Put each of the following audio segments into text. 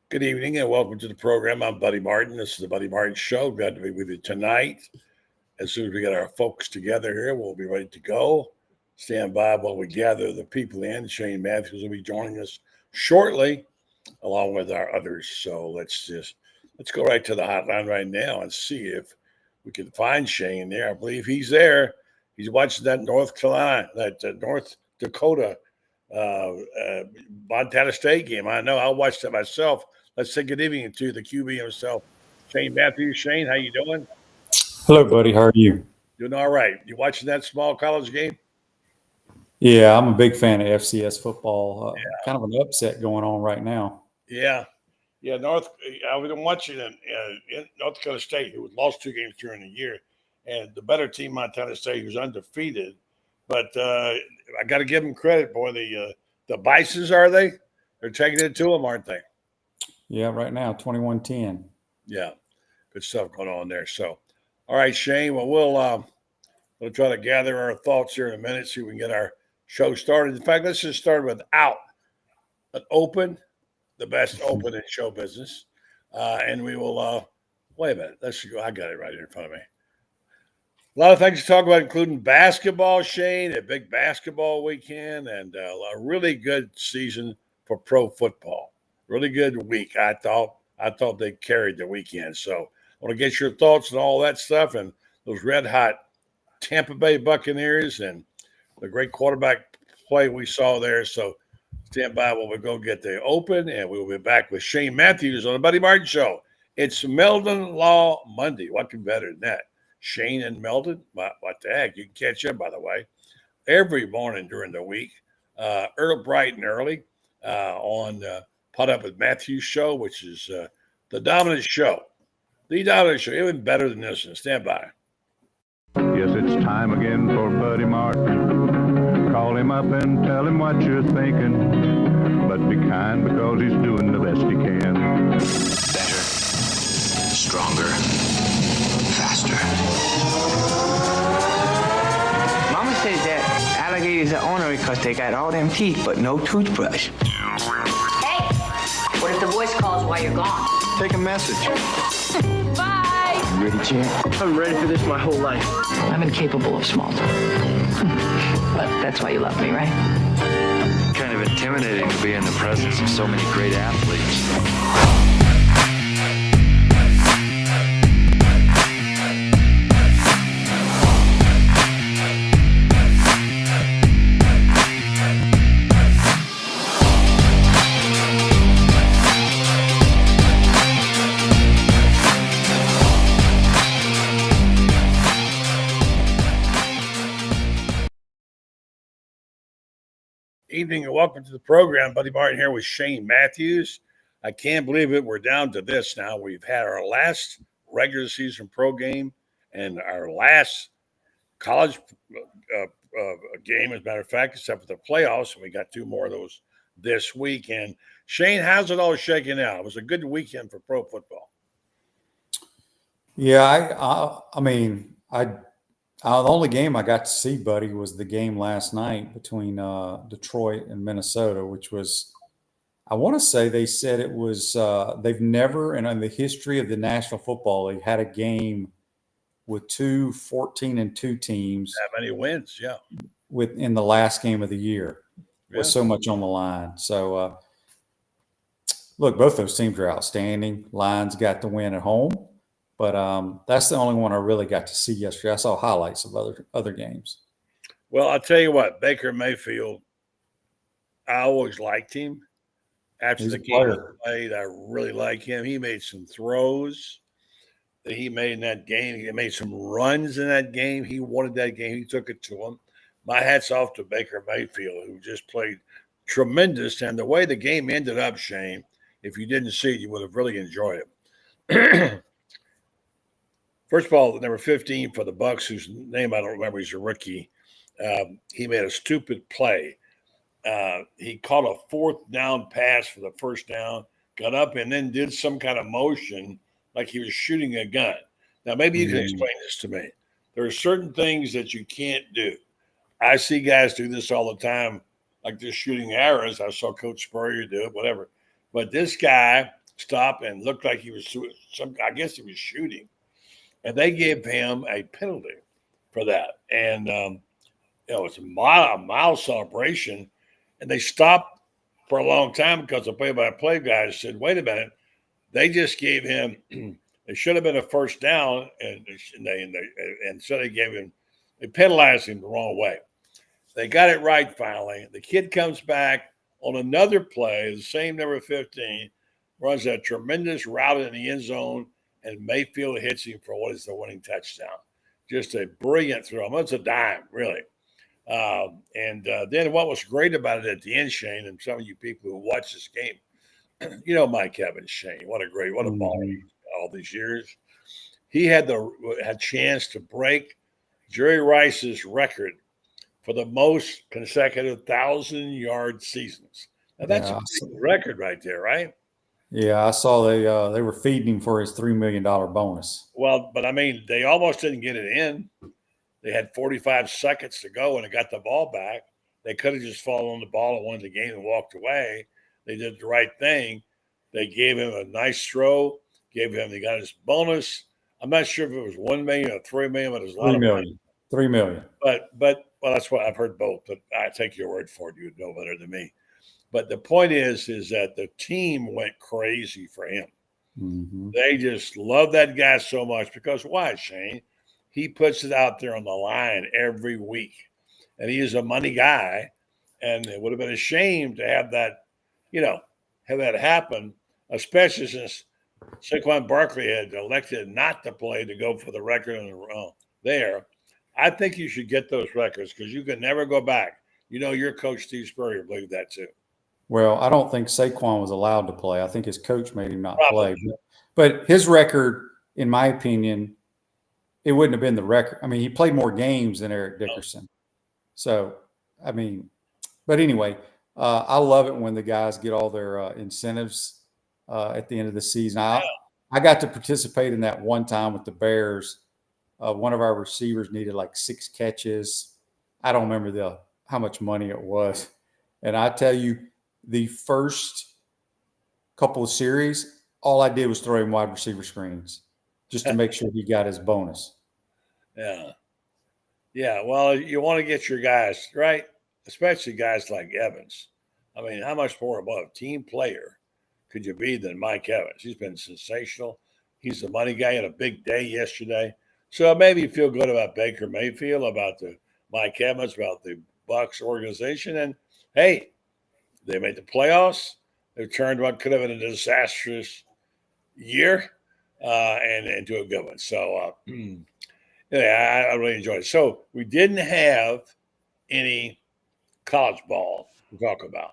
Good evening and welcome to the program. I'm Buddy Martin. This is the Buddy Martin Show. Glad to be with you tonight. As soon as we get our folks together here, we'll be ready to go. Stand by while we gather the people in. Shane Matthews will be joining us shortly, along with our others. So let's go right to the hotline right now and see if we can find Shane there. I believe he's there. He's watching that North Dakota Montana State game. I know. I watched it myself. Let's say good evening to the QB himself, Shane Matthews. Shane, how you doing? Hello, buddy. How are you? Doing all right. You watching that small college game? Yeah, I'm a big fan of FCS football. Kind of an upset going on right now. Yeah. I've been watching in North Dakota State, who lost 2 games during the year, and the better team, Montana State, who's undefeated. But I got to give them credit, boy. The Bisons, are they? They're taking it to them, aren't they? Yeah, right now, 21-10. Yeah, good stuff going on there. So, all right, Shane. Well, we'll try to gather our thoughts here in a minute, see if we can get our show started. In fact, let's just start without an open, the best open in show business, and we will. Wait a minute. Let's go. I got it right here in front of me. A lot of things to talk about, including basketball, Shane, a big basketball weekend, and a really good season for pro football. Really good week. I thought they carried the weekend. So I want to get your thoughts on all that stuff and those red hot Tampa Bay Buccaneers and the great quarterback play we saw there. So stand by while we go get the open, and we'll be back with Shane Matthews on the Buddy Martin Show. It's Meldon Law Monday. What can be better than that? Shane and Meldon, what the heck? You can catch them, by the way, every morning during the week, bright and early on Pot Up with Matthews show, which is the dominant show. The dominant show, even better than this one. Stand by. Yes, it's time again for Buddy Martin. Call him up and tell him what you're thinking. But be kind because he's doing the best he can. Better, stronger, faster. Mama says that alligators are ornery because they got all them teeth but no toothbrush. Hey, what if the voice calls while you're gone? Take a message. Bye. You ready, champ? I'm ready for this my whole life. I'm incapable of small talk. But that's why you love me, right? Kind of intimidating to be in the presence of so many great athletes. Evening and welcome to the program. Buddy Martin here with Shane Matthews. I can't believe it. We're down to this now. We've had our last regular season pro game and our last college game, as a matter of fact, except for the playoffs. And we got 2 more of those this week. And Shane, how's it all shaking out? It was a good weekend for pro football. Yeah, the only game I got to see, buddy, was the game last night between Detroit and Minnesota, which was, I want to say they said it was, they've never, in the history of the National Football League, had a game with 2 14-2 teams. That many wins, yeah. In the last game of the year with so much on the line. So, look, both those teams are outstanding. Lions got the win at home. But that's the only one I really got to see yesterday. I saw highlights of other games. Well, I'll tell you what, Baker Mayfield, I always liked him. After the game played, I really like him. He made some throws that he made in that game. He made some runs in that game. He wanted that game. He took it to him. My hat's off to Baker Mayfield, who just played tremendous. And the way the game ended up, Shane, if you didn't see it, you would have really enjoyed it. First of all, number 15 for the Bucs, whose name I don't remember, he's a rookie. He made a stupid play. He caught a 4th down pass for the first down, got up and then did some kind of motion like he was shooting a gun. Now, maybe you can explain this to me. There are certain things that you can't do. I see guys do this all the time, like just shooting arrows. I saw Coach Spurrier do it, whatever. But this guy stop and looked like he was I guess he was shooting. And they gave him a penalty for that. And, it's a mild celebration. And they stopped for a long time because the play-by-play guys said, wait a minute, they just gave him – it should have been a first down, and so they penalized him the wrong way. They got it right finally. The kid comes back on another play, the same number 15, runs a tremendous route in the end zone, and Mayfield hits him for what is the winning touchdown. Just a brilliant throw. It's a dime, really. Then what was great about it at the end, Shane, and some of you people who watch this game, Mike Evans, Shane, what a baller all these years. He had a chance to break Jerry Rice's record for the most consecutive 1,000-yard seasons. Now, that's a big record right there, right? Yeah, I saw they were feeding him for his $3 million bonus. Well, but I mean, they almost didn't get it in. They had 45 seconds to go, and they got the ball back. They could have just fallen on the ball and won the game and walked away. They did the right thing. They gave him a nice throw. They got his bonus. I'm not sure if it was $1 million or $3 million, but it was a lot of money. $3 million. But that's what I've heard both. But I take your word for it. You'd know better than me. But the point is that the team went crazy for him. Mm-hmm. They just love that guy so much because why, Shane? He puts it out there on the line every week, and he is a money guy. And it would have been a shame to have that, have that happen, especially since Saquon Barkley had elected not to play to go for the record there. I think you should get those records because you can never go back. Your coach, Steve Spurrier, believed that too. Well, I don't think Saquon was allowed to play. I think his coach made him not play. But his record, in my opinion, it wouldn't have been the record. I mean, he played more games than Eric Dickerson. So, I mean, but anyway, I love it when the guys get all their incentives at the end of the season. I got to participate in that one time with the Bears. One of our receivers needed like 6 catches. I don't remember how much money it was. And I tell you, the first couple of series, all I did was throw him wide receiver screens just to make sure he got his bonus. Yeah. Yeah. Well, you want to get your guys, right? Especially guys like Evans. I mean, how much more of a team player could you be than Mike Evans? He's been sensational. He's the money guy. He had a big day yesterday. So maybe you feel good about Baker Mayfield, about the Mike Evans, about the Bucs organization. And, hey, they made the playoffs. They turned what could have been a disastrous year and into a good one. So, I really enjoyed it. So we didn't have any college ball to talk about.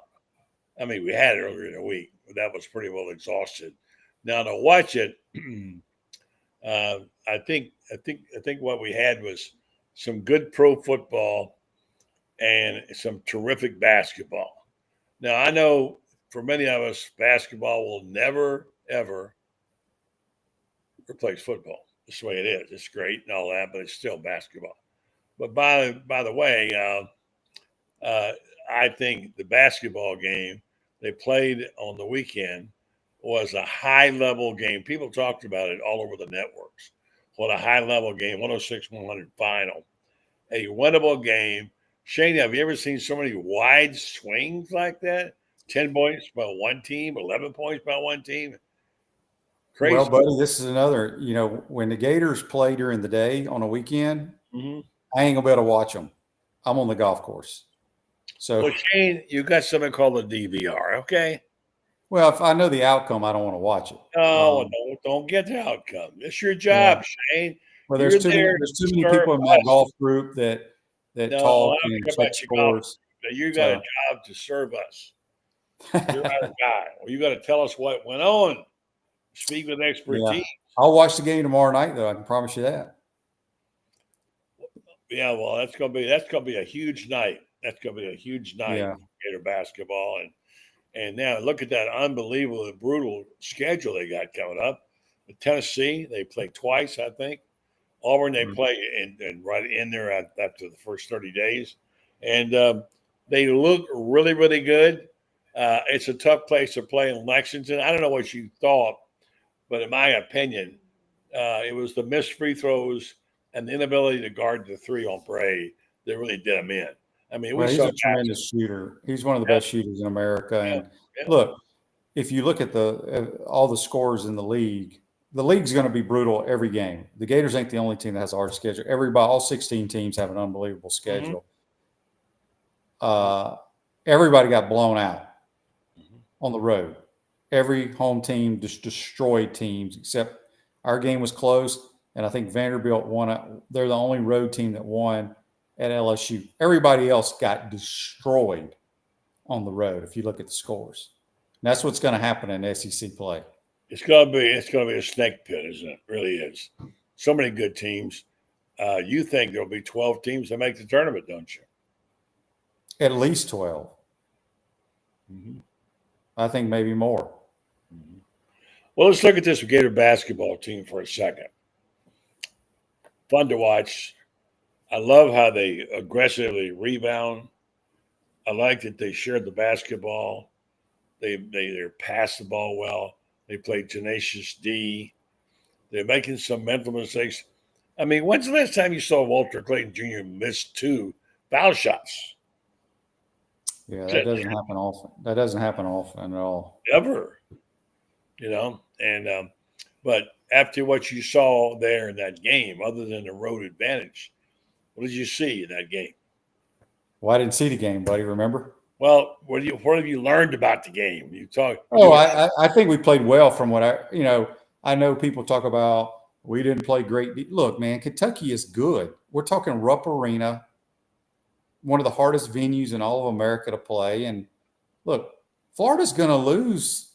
I mean, we had it earlier in the week, but that was pretty well exhausted. Now to watch it, I think what we had was some good pro football and some terrific basketball. Now, I know for many of us, basketball will never, ever replace football. That's the way it is. It's great and all that, but it's still basketball. But by the way, I think the basketball game they played on the weekend was a high-level game. People talked about it all over the networks. What a high-level game, 106-100 final. A winnable game. Shane, have you ever seen so many wide swings like that? 10 points by one team, 11 points by one team. Crazy. Well, buddy, this is another, when the Gators play during the day on a weekend, I ain't going to be able to watch them. I'm on the golf course. So, well, Shane, you got something called a DVR, okay? Well, if I know the outcome, I don't want to watch it. Oh, don't get the outcome. It's your job, Shane. Well, there's too many people in my golf group that talk and check scores. You got a job to serve us. You're our guy. Well, you got to tell us what went on. Speak with expertise. Yeah. I'll watch the game tomorrow night, though. I can promise you that. Yeah, well, that's gonna be a huge night. That's gonna be a huge night for Gator basketball, and now look at that unbelievable, brutal schedule they got coming up. Tennessee, they play twice, I think. Auburn, they play and right in there after the first 30 days, and they look really, really good. It's a tough place to play in Lexington. I don't know what you thought, but in my opinion, it was the missed free throws and the inability to guard the three on Bray that really did him in. I mean, Well, he's a tremendous shooter. He's one of the best shooters in America. And look, if you look at all the scores in the league's going to be brutal every game. The Gators ain't the only team that has a hard schedule. All 16 teams have an unbelievable schedule. Everybody got blown out on the road. Every home team just destroyed teams, except our game was close, and I think Vanderbilt won. They're the only road team that won at LSU. Everybody else got destroyed on the road if you look at the scores. And that's what's going to happen in SEC play. It's going to be a snake pit, isn't it? It really is. So many good teams. You think there'll be 12 teams that make the tournament, don't you? At least 12. I think maybe more. Well, let's look at this Gator basketball team for a second. Fun to watch. I love how they aggressively rebound. I like that they shared the basketball. They pass the ball well. They play tenacious D. They're making some mental mistakes. I mean, when's the last time you saw Walter Clayton Jr. miss 2 foul shots? Yeah, that doesn't happen often. That doesn't happen often at all. Ever. And but after what you saw there in that game, other than the road advantage, what did you see in that game? Well, I didn't see the game, buddy. Remember? Well, what have you learned about the game? You talk. Oh, I think we played well from what I know people talk about. We didn't play great. Look, man, Kentucky is good. We're talking Rupp Arena, one of the hardest venues in all of America to play. And look, Florida's going to lose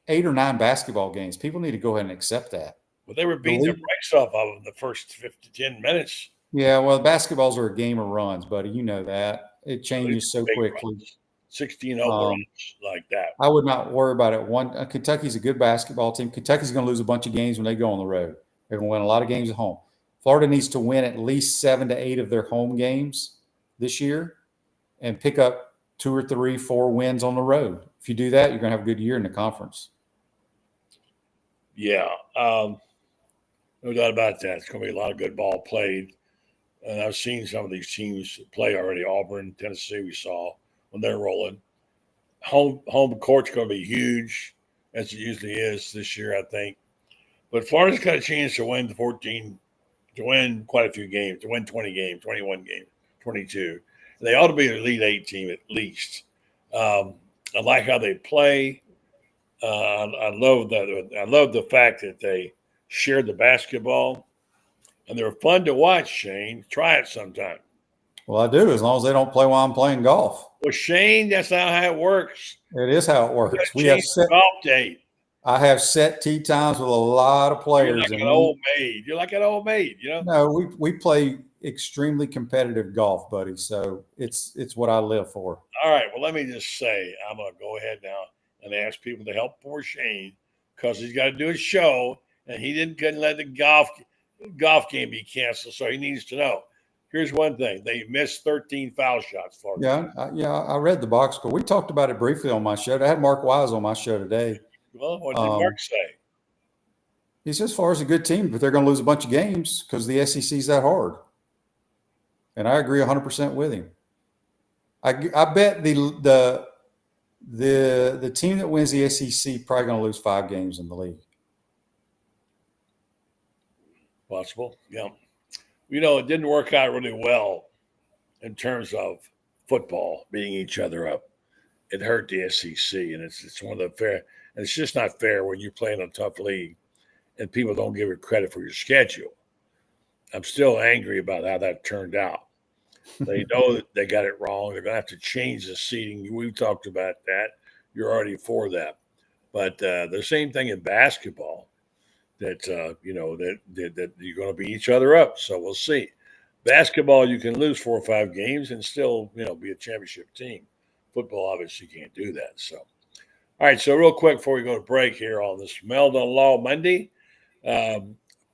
8 or 9 basketball games. People need to go ahead and accept that. Well, they were beating the brakes off of them the first 10 minutes. Yeah, well, basketballs are a game of runs, buddy. You know that. It changes so quickly. 16-0 runs like that. I would not worry about it. Kentucky's a good basketball team. Kentucky's going to lose a bunch of games when they go on the road. They're going to win a lot of games at home. Florida needs to win at least 7 to 8 of their home games this year and pick up 2 or 3, 4 wins on the road. If you do that, you're going to have a good year in the conference. Yeah, no doubt about that. It's going to be a lot of good ball played. And I've seen some of these teams play already. Auburn, Tennessee, we saw when they're rolling. Home court's going to be huge, as it usually is this year, I think. But Florida's got a chance to win to win quite a few games, to win 20 games, 21 games, 22. They ought to be an Elite 8 team at least. I like how they play. I love that. I love the fact that they shared the basketball, and they're fun to watch. Shane, try it sometime. Well, I do, as long as they don't play while I'm playing golf. Well, Shane, that's not how it works. It is how it works. We have set golf date. I have set tee times with a lot of players. You're like an old maid. You're like an old maid, No, we play extremely competitive golf, buddy. So it's what I live for. All right. Well, let me just say, I'm going to go ahead now and ask people to help poor Shane because he's got to do a show, and he couldn't let the golf game be canceled, so he needs to know. Here's one thing. They missed 13 foul shots. Florida. Yeah, I read the box score. We talked about it briefly on my show. I had Mark Wise on my show today. Well, what did Mark say? He says, as far as a good team, but they're going to lose a bunch of games because the SEC's that hard. And I agree 100% with him. I bet the team that wins the SEC probably going to lose 5 games in the league. Possible, yeah. It didn't work out really well in terms of football beating each other up. It hurt the SEC, and it's one of the fair. And it's just not fair when you play in a tough league and people don't give you credit for your schedule. I'm still angry about how that turned out. They know that they got it wrong. They're going to have to change the seating. We've talked about that. You're already for that. But the same thing in basketball. That that you're going to beat each other up. So we'll see. Basketball, you can lose 4 or 5 games and still, be a championship team. Football, obviously, can't do that. So, all right. So real quick before we go to break here on this Meldon Law Monday,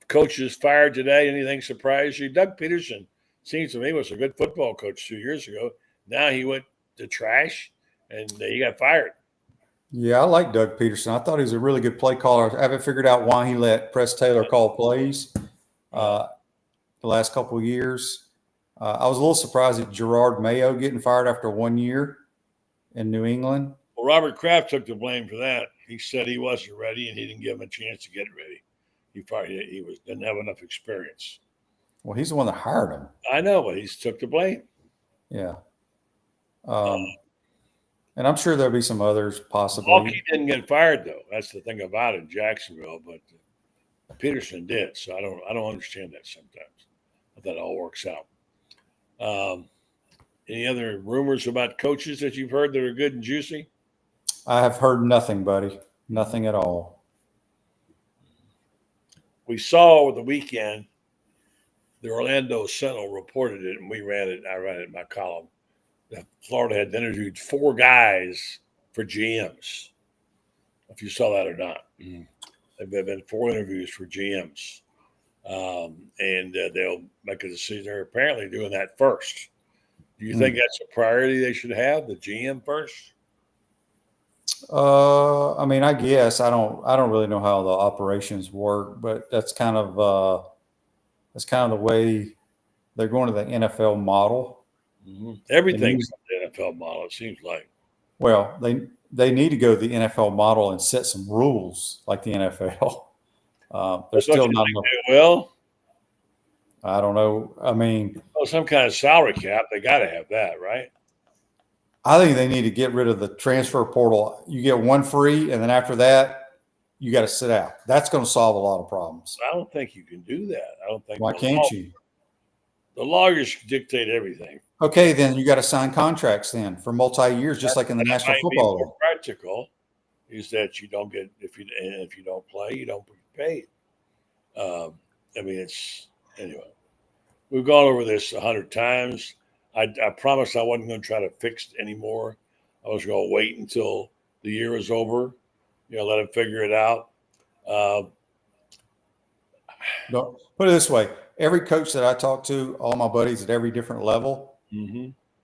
coaches fired today. Anything surprise you? Doug Peterson seems to me was a good football coach 2 years ago. Now he went to trash and he got fired. Yeah, I like Doug Peterson. I thought he was a really good play caller. I haven't figured out why he let Press Taylor call plays the last couple of years. I was a little surprised at Gerard Mayo getting fired after 1 year in New England. Well, Robert Kraft took the blame for that. He said he wasn't ready, and he didn't give him a chance to get ready. He didn't have enough experience. Well, he's the one that hired him. I know, but he took the blame. Yeah. And I'm sure there'll be some others possibly. Balky didn't get fired though. That's the thing about it in Jacksonville, but Peterson did. So I don't understand that sometimes. But that all works out. Any other rumors about coaches that you've heard that are good and juicy? I have heard nothing, buddy. Nothing at all. We saw over the weekend, the Orlando Sentinel reported it, and we ran it. I ran it in my column. That Florida had interviewed 4 guys for GMs. If you saw that or not, there have been 4 interviews for GMs, and they'll make a decision. They're apparently doing that first. Do you think that's a priority they should have, the GM first? I mean, I guess I don't really know how the operations work, but that's kind of the way they're going to the NFL model. Everything's the NFL model, it seems like. Well, they need to go to the NFL model and set some rules like the NFL. There's still not enough. Well, I don't know. I mean, some kind of salary cap. They got to have that, right? I think they need to get rid of the transfer portal. You get one free, and then after that, you got to sit out. That's going to solve a lot of problems. I don't think you can do that. I don't think. Why can't you? The lawyers dictate everything. Okay, then you got to sign contracts then for multi-years, just like in the National Football League. Practical is that you don't get if you don't play, you don't get paid. I mean, it's anyway. We've gone over this 100 times. I promised I wasn't going to try to fix it anymore. I was going to wait until the year was over. Let them figure it out. No, put it this way: every coach that I talk to, all my buddies at every different level,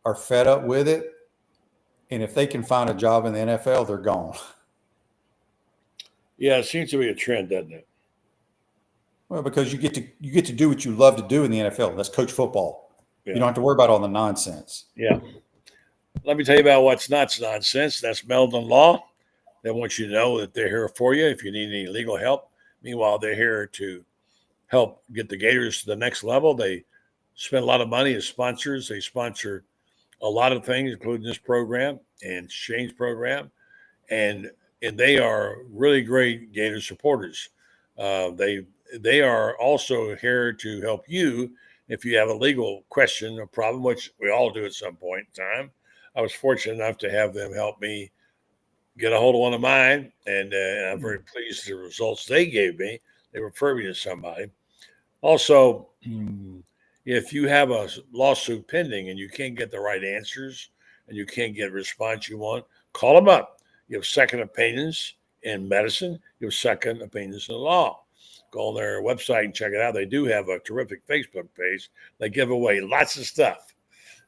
are fed up with it, and if they can find a job in the NFL, they're gone. Yeah, it seems to be a trend, doesn't it? Well, because you get to do what you love to do in the NFL. That's coach football. Yeah. You don't have to worry about all the nonsense. Yeah. Let me tell you about what's not nonsense. That's Meldon Law. They want you to know that they're here for you if you need any legal help. Meanwhile, they're here to help get the Gators to the next level. They spend a lot of money as sponsors. They sponsor a lot of things, including this program and Shane's program. And they are really great Gator supporters. They are also here to help you if you have a legal question or problem, which we all do at some point in time. I was fortunate enough to have them help me get a hold of one of mine, and I'm very pleased with the results they gave me. They referred me to somebody. Also, if you have a lawsuit pending and you can't get the right answers and you can't get a response you want, call them up. You have second opinions in medicine. You have second opinions in law. Go on their website and check it out. They do have a terrific Facebook page. They give away lots of stuff,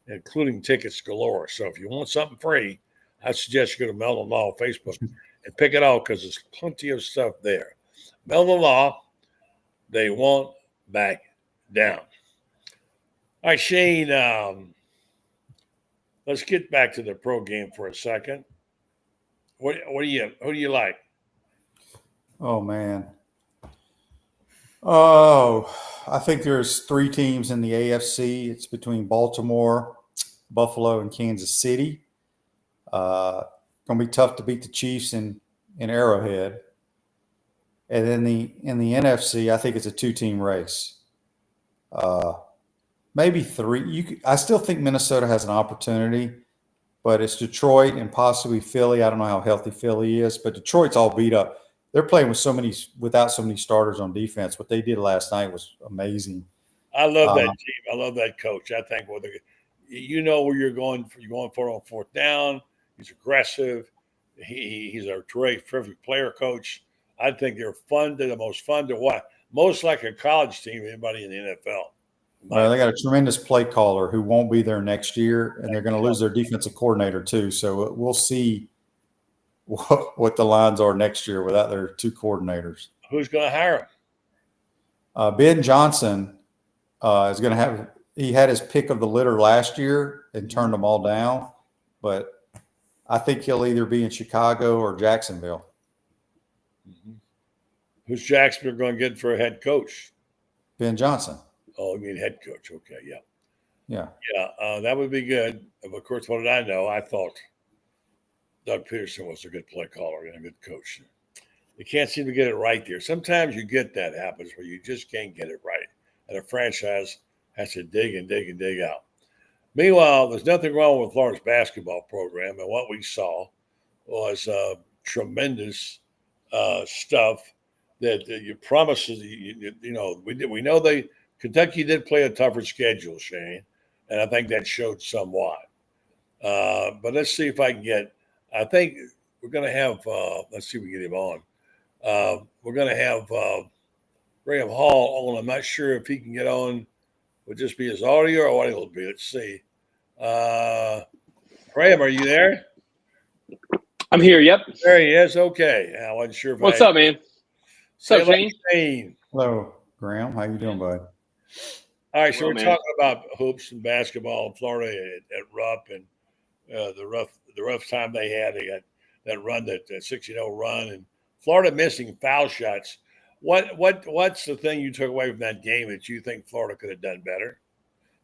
including tickets galore. So if you want something free, I suggest you go to Meldon Law Facebook and pick it out because there's plenty of stuff there. Meldon Law, they won't back down. All right, Shane, let's get back to the pro game for a second. Who do you like? Oh, man. Oh, I think there's 3 teams in the AFC. It's between Baltimore, Buffalo, and Kansas City. Going to be tough to beat the Chiefs in Arrowhead. And then in the NFC, I think it's a 2-team race. Maybe 3. I still think Minnesota has an opportunity, but it's Detroit and possibly Philly. I don't know how healthy Philly is, but Detroit's all beat up. They're playing without so many starters on defense. What they did last night was amazing. I love that team. I love that coach. I think where where you're going for. You're going for on 4th down. He's aggressive. He's a terrific player coach. I think they're fun. They're the most fun to watch. Most like a college team, anybody in the NFL. Well, they got a tremendous play caller who won't be there next year, and they're going to lose their defensive coordinator too. So we'll see what the lines are next year without their two coordinators. Who's going to hire him? Ben Johnson is going to have – he had his pick of the litter last year and turned them all down, but I think he'll either be in Chicago or Jacksonville. Mm-hmm. Who's Jacksonville going to get for a head coach? Ben Johnson. Oh, you mean head coach. Okay, yeah. Yeah. That would be good. Of course, what did I know? I thought Doug Peterson was a good play caller and a good coach. You can't seem to get it right there. Sometimes you get that happens where you just can't get it right. And a franchise has to dig and dig and dig out. Meanwhile, there's nothing wrong with Florida's basketball program. And what we saw was tremendous stuff that you promises. We know Kentucky did play a tougher schedule, Shane, and I think that showed somewhat. But let's see if I can get. I think we're going to have. Let's see if we can get him on. We're going to have Graham Hall on. I'm not sure if he can get on. Would just be his audio or what it'll be. Let's see. Graham, are you there? I'm here. Yep. There he is. Okay. I wasn't sure. What's up, man? What's up, Shane? Hello, Graham. How you doing, bud? All right. So we're talking about hoops and basketball in Florida at Rupp and the rough time they had. They got that run, that 6-0 run, and Florida missing foul shots. What's the thing you took away from that game that you think Florida could have done better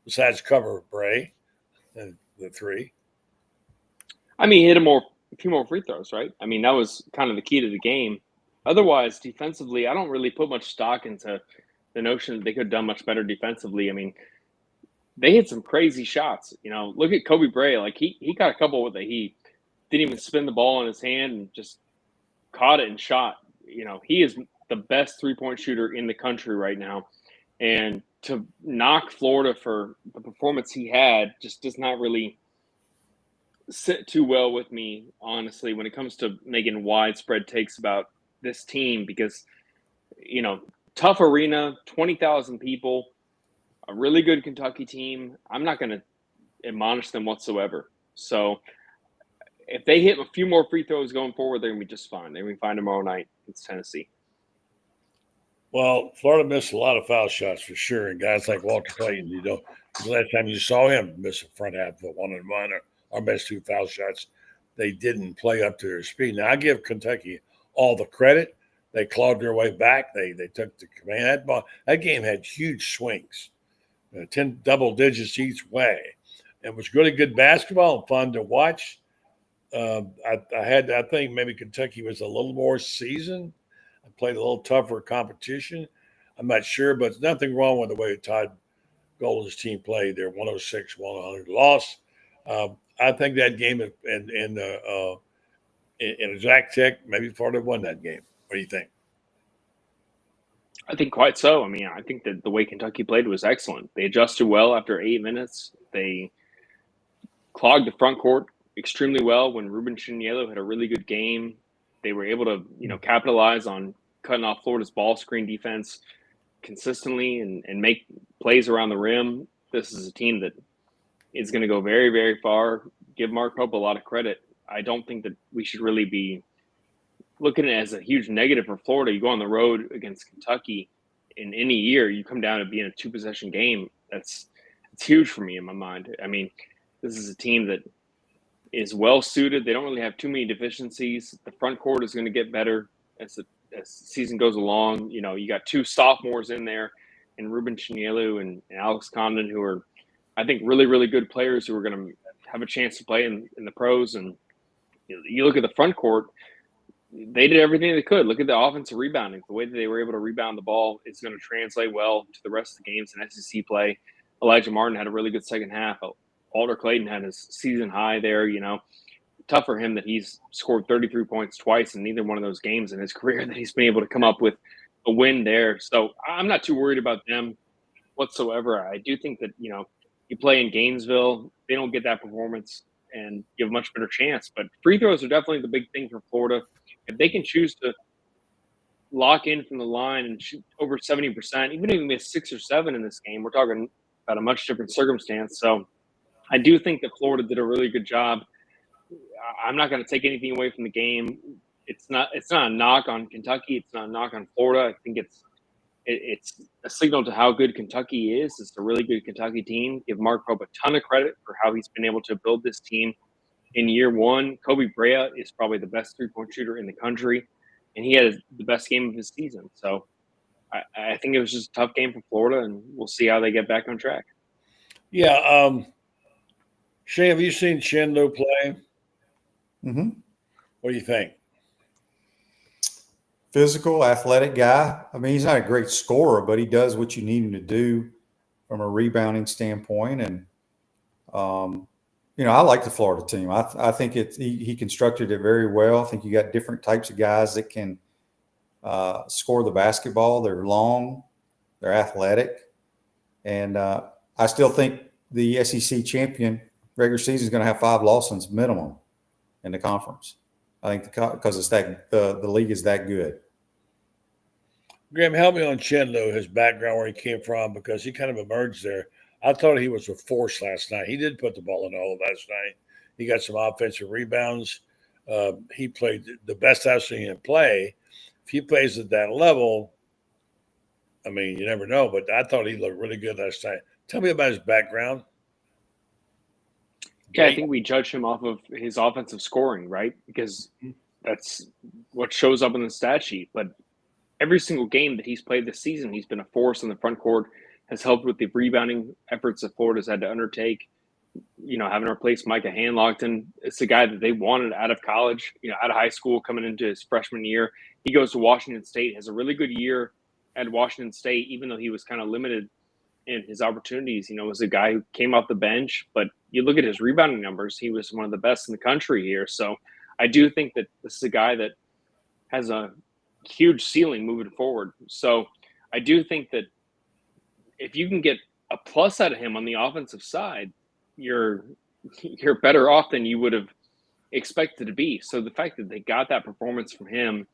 besides cover Bray and the three? I mean, he hit a few more free throws, right? I mean, that was kind of the key to the game. Otherwise, defensively, I don't really put much stock into the notion that they could have done much better defensively. I mean, they hit some crazy shots. Look at Kobe Bray. Like, he got a couple that he didn't even spin the ball in his hand and just caught it and shot. He is the best three-point shooter in the country right now. And to knock Florida for the performance he had just does not really sit too well with me, honestly, when it comes to making widespread takes about this team, because, tough arena, 20,000 people, a really good Kentucky team. I'm not going to admonish them whatsoever. So if they hit a few more free throws going forward, they're going to be just fine. They're going to be fine tomorrow night against Tennessee. Well, Florida missed a lot of foul shots for sure. And guys like Walter Clayton, the last time you saw him miss a front half of a 1-on-1 or miss 2 foul shots, they didn't play up to their speed. Now, I give Kentucky all the credit. They clawed their way back. They took the command. That game had huge swings, 10 double digits each way. It was really good basketball and fun to watch. I think maybe Kentucky was a little more seasoned. I played a little tougher competition. I'm not sure, but there's nothing wrong with the way Todd Golden's team played. They're 106-100 loss. I think that game in Jack Tech, maybe Florida won that game. What do you think? I think quite so. I mean, I think that the way Kentucky played was excellent. They adjusted well after 8 minutes. They clogged the front court extremely well when Ruben Chinyelu had a really good game. They were able to, capitalize on cutting off Florida's ball screen defense consistently and make plays around the rim. This is a team that is going to go very, very far. Give Mark Pope a lot of credit. I don't think that we should really be looking at it as a huge negative for Florida. You go on the road against Kentucky in any year, you come down to being a 2-possession game. It's huge for me in my mind. I mean, this is a team that is well suited. They don't really have too many deficiencies. The front court is going to get better as the season goes along. You got 2 sophomores in there, and Ruben Chinyelu and Alex Condon, who are, I think, really, really good players who are going to have a chance to play in the pros. And you look at the front court, they did everything they could. Look at the offensive rebounding. The way that they were able to rebound the ball is going to translate well to the rest of the games in SEC play. Elijah Martin had a really good second half. Walter Clayton had his season high there. Tough for him that he's scored 33 points twice in neither one of those games in his career, that he's been able to come up with a win there. So I'm not too worried about them whatsoever. I do think that, you play in Gainesville, they don't get that performance and you have a much better chance. But free throws are definitely the big thing for Florida. If they can choose to lock in from the line and shoot over 70%, even if we miss 6 or 7 in this game, we're talking about a much different circumstance. So I do think that Florida did a really good job. I'm not going to take anything away from the game. It's not a knock on Kentucky. It's not a knock on Florida. I think it's a signal to how good Kentucky is. It's a really good Kentucky team. Give Mark Pope a ton of credit for how he's been able to build this team in year one. Kobe Brea is probably the best three-point shooter in the country, and he had the best game of his season. So I think it was just a tough game for Florida, and we'll see how they get back on track. Yeah. Shay, have you seen Chinlo play? Mm-hmm. What do you think? Physical, athletic guy. I mean, he's not a great scorer, but he does what you need him to do from a rebounding standpoint. And, I like the Florida team. I think he constructed it very well. I think you got different types of guys that can score the basketball. They're long, they're athletic. And I still think the SEC champion regular season is going to have 5 losses minimum in the conference. I think because it's the league is that good. Graham, help me on Chinlo, his background, where he came from, because he kind of emerged there. I thought he was a force last night. He did put the ball in the hole last night. He got some offensive rebounds. He played the best I've seen him play. If he plays at that level, I mean, you never know, but I thought he looked really good last night. Tell me about his background. Yeah, I think we judge him off of his offensive scoring, right? Because that's what shows up in the stat sheet. But every single game that he's played this season, he's been a force in the front court, has helped with the rebounding efforts that Florida's had to undertake. Having replaced Micah Hanlogton, it's a guy that they wanted out of college, out of high school, coming into his freshman year. He goes to Washington State, has a really good year at Washington State, even though he was kind of limited in his opportunities. Was a guy who came off the bench, but you look at his rebounding numbers, he was one of the best in the country here. So I do think that this is a guy that has a huge ceiling moving forward. So I do think that if you can get a plus out of him on the offensive side, you're better off than you would have expected to be. So the fact that they got that performance from him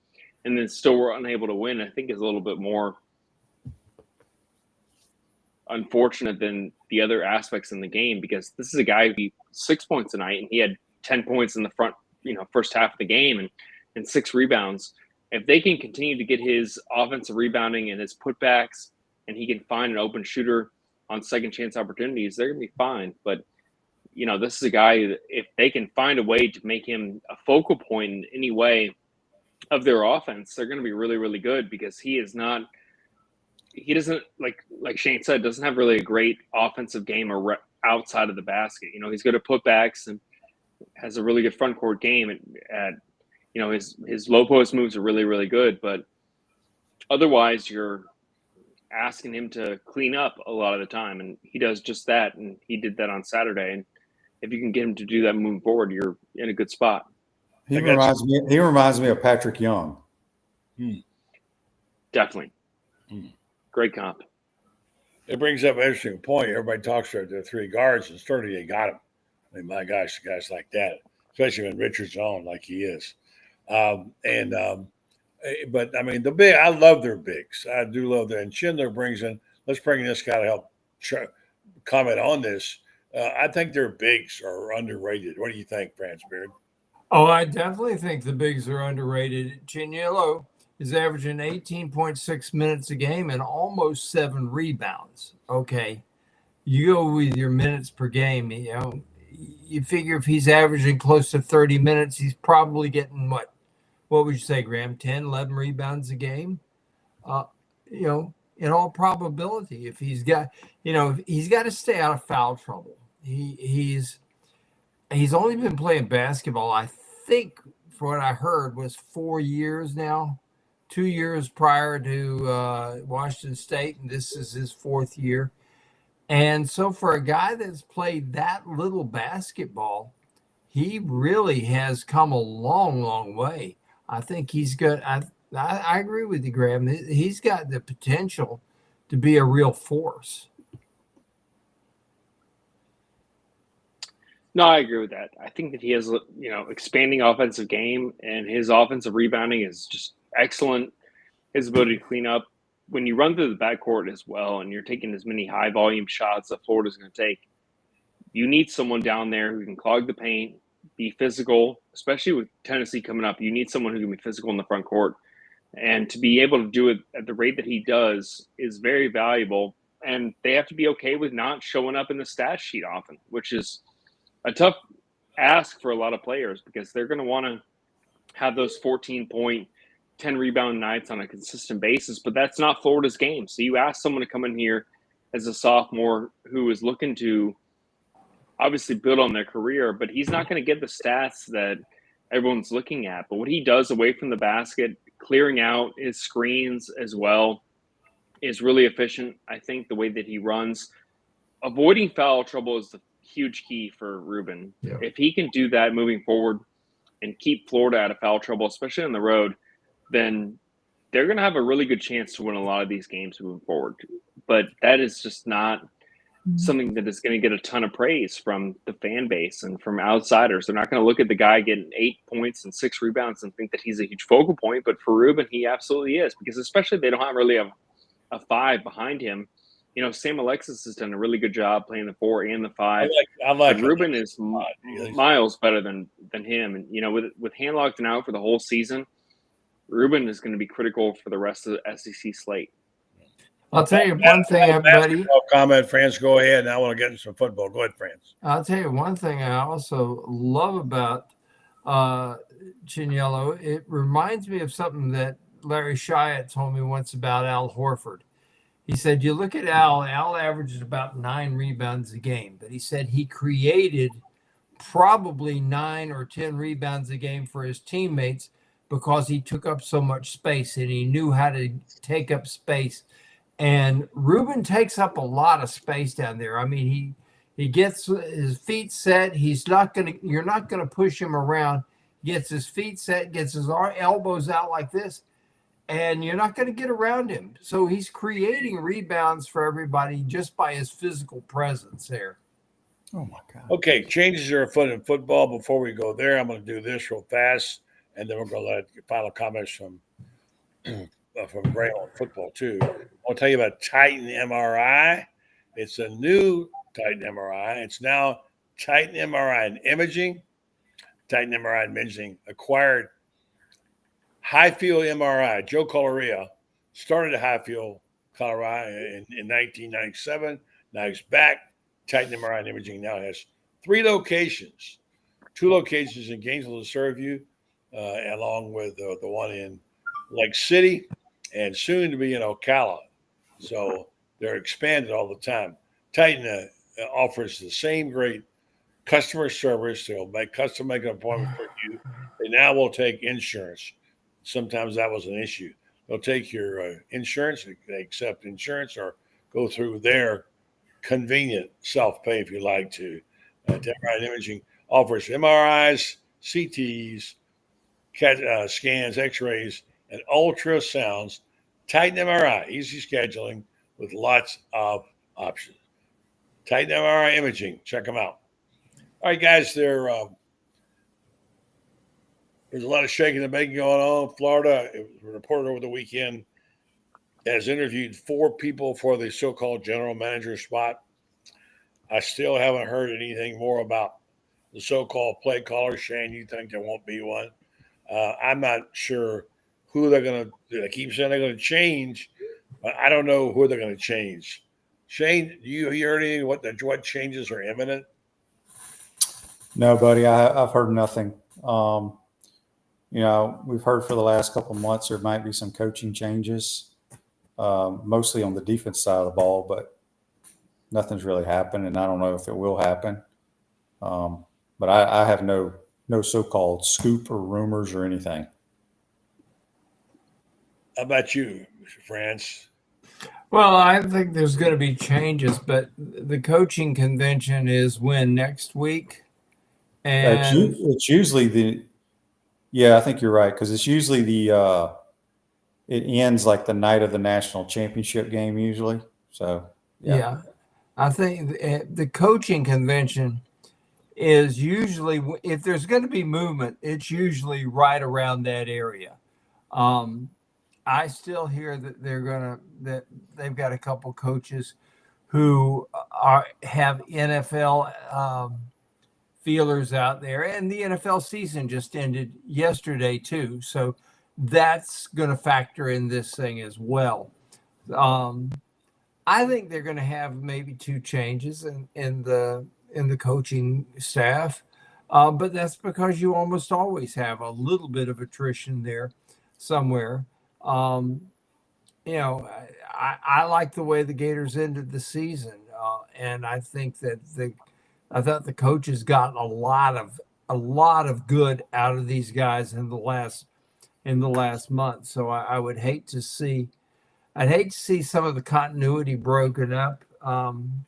and then still were unable to win, I think is a little bit more unfortunate than the other aspects in the game, because this is a guy who beat 6 points tonight, and he had 10 points in the front, first half of the game and 6 rebounds. If they can continue to get his offensive rebounding and his putbacks, and he can find an open shooter on second chance opportunities, they're going to be fine. But, this is a guy that if they can find a way to make him a focal point in any way of their offense, they're going to be really, really good, because he doesn't, like Shane said, doesn't have really a great offensive game or outside of the basket. He's good at putbacks and has a really good front court game at his low post moves are really, really good, but otherwise you're asking him to clean up a lot of the time, and he does just that, and he did that on Saturday. And if you can get him to do that moving forward, you're in a good spot. He reminds me of Patrick Young. Definitely. Great comp. It brings up an interesting point. Everybody talks about the 3 guards, and certainly they got him. I mean, my gosh, guys like that, especially when Richard's on like he is. But I mean, I love their bigs. I do love that. And Schindler brings in, let's bring in this guy to help comment on this. I think their bigs are underrated. What do you think, Franz Beard? Oh, I definitely think the bigs are underrated. Chinelo is averaging 18.6 minutes a game and almost 7 rebounds. Okay. You go with your minutes per game, you figure if he's averaging close to 30 minutes, he's probably getting what would you say, Graham? 10, 11 rebounds a game? In all probability, if he's got, he's got to stay out of foul trouble. He's only been playing basketball, I think, for what I heard, was 4 years now. 2 years prior to Washington State, and this is his 4th year. And so for a guy that's played that little basketball, he really has come a long, long way. I think he's good. I agree with you, Graham. He's got the potential to be a real force. No, I agree with that. I think that he has, expanding offensive game, and his offensive rebounding is just excellent. His ability to clean up when you run through the backcourt as well, and you're taking as many high volume shots that Florida's going to take. You need someone down there who can clog the paint, be physical, especially with Tennessee coming up. You need someone who can be physical in the front court. And to be able to do it at the rate that he does is very valuable. And they have to be okay with not showing up in the stat sheet often, which is a tough ask for a lot of players because they're going to want to have those 14-point, 10-rebound nights on a consistent basis. But that's not Florida's game. So you ask someone to come in here as a sophomore who is looking to obviously build on their career, but he's not going to get the stats that everyone's looking at. But what he does away from the basket, clearing out his screens as well, is really efficient. I think the way that he runs, avoiding foul trouble is the huge key for Ruben. Yeah. If he can do that moving forward and keep Florida out of foul trouble, especially on the road, then they're going to have a really good chance to win a lot of these games moving forward. But that is just not something that is going to get a ton of praise from the fan base and from outsiders. They're not going to look at the guy getting 8 points and 6 rebounds and think that he's a huge focal point. But for Ruben, he absolutely is, because especially they don't really have a 5 behind him. You know, Sam Alexis has done a really good job playing the 4 and the 5. I like Ruben is miles better than him. And, you know, with hand locked and out for the whole season, Ruben is going to be critical for the rest of the SEC slate. I'll tell you one thing, everybody. Comment, France, go ahead. Now I want to get into some football. Go ahead, France. I'll tell you one thing I also love about Chinello. It reminds me of something that Larry Shyatt told me once about Al Horford. He said, you look at Al averages about 9 rebounds a game, but he said he created probably 9 or 10 rebounds a game for his teammates because he took up so much space and he knew how to take up space. And Ruben takes up a lot of space down there. I mean, he gets his feet set. You're not gonna push him around. Gets his feet set, gets his elbows out like this, and you're not gonna get around him. So he's creating rebounds for everybody just by his physical presence there. Oh my God. Okay, changes are afoot in football. Before we go there, I'm going to do this real fast, and then we're going to let final comments from Gray on football too. I'll tell you about Titan MRI. It's a new Titan MRI. It's now Titan MRI and Imaging. Titan MRI and Imaging acquired Highfield MRI. Joe Coloria started at Highfield, Colorado in 1997. Now he's back. Titan MRI and Imaging now has 3 locations. 2 locations in Gainesville to serve you, along with the one in Lake City and soon to be in Ocala. So they're expanded all the time. Titan offers the same great customer service. They'll make an appointment for you. They now will take insurance. Sometimes that was an issue. They'll take your insurance. They accept insurance or go through their convenient self-pay if you like to. MRI Imaging offers MRIs, CTs, scans, X-rays, and ultrasounds. Titan MRI, easy scheduling with lots of options. Titan MRI Imaging, check them out. All right, guys, there's a lot of shaking and baking going on. Florida, it was reported over the weekend, has interviewed 4 people for the so-called general manager spot. I still haven't heard anything more about the so-called play caller. Shane, you think there won't be one? I'm not sure who they're going to – they keep saying they're going to change, but I don't know who they're going to change. Shane, do you hear anything? What changes are imminent? No, buddy, I've heard nothing. You know, we've heard for the last couple of months there might be some coaching changes, mostly on the defense side of the ball, but nothing's really happened, and I don't know if it will happen. But I have no so-called scoop or rumors or anything. How about you, Mr. Franz? Well, I think there's going to be changes, but the coaching convention is when, next week? And it's usually I think you're right, because it's usually it ends like the night of the national championship game usually. So yeah. I think the coaching convention is usually, if there's going to be movement, it's usually right around that area. I still hear that that they've got a couple coaches who have NFL feelers out there. And the NFL season just ended yesterday too, so that's going to factor in this thing as well. I think they're going to have maybe 2 changes in the coaching staff, but that's because you almost always have a little bit of attrition there somewhere. I like the way the Gators ended the season, and I think that I thought the coaches got a lot of good out of these guys in the last month. So I would hate to see. I'd hate to see some of the continuity broken up. I'm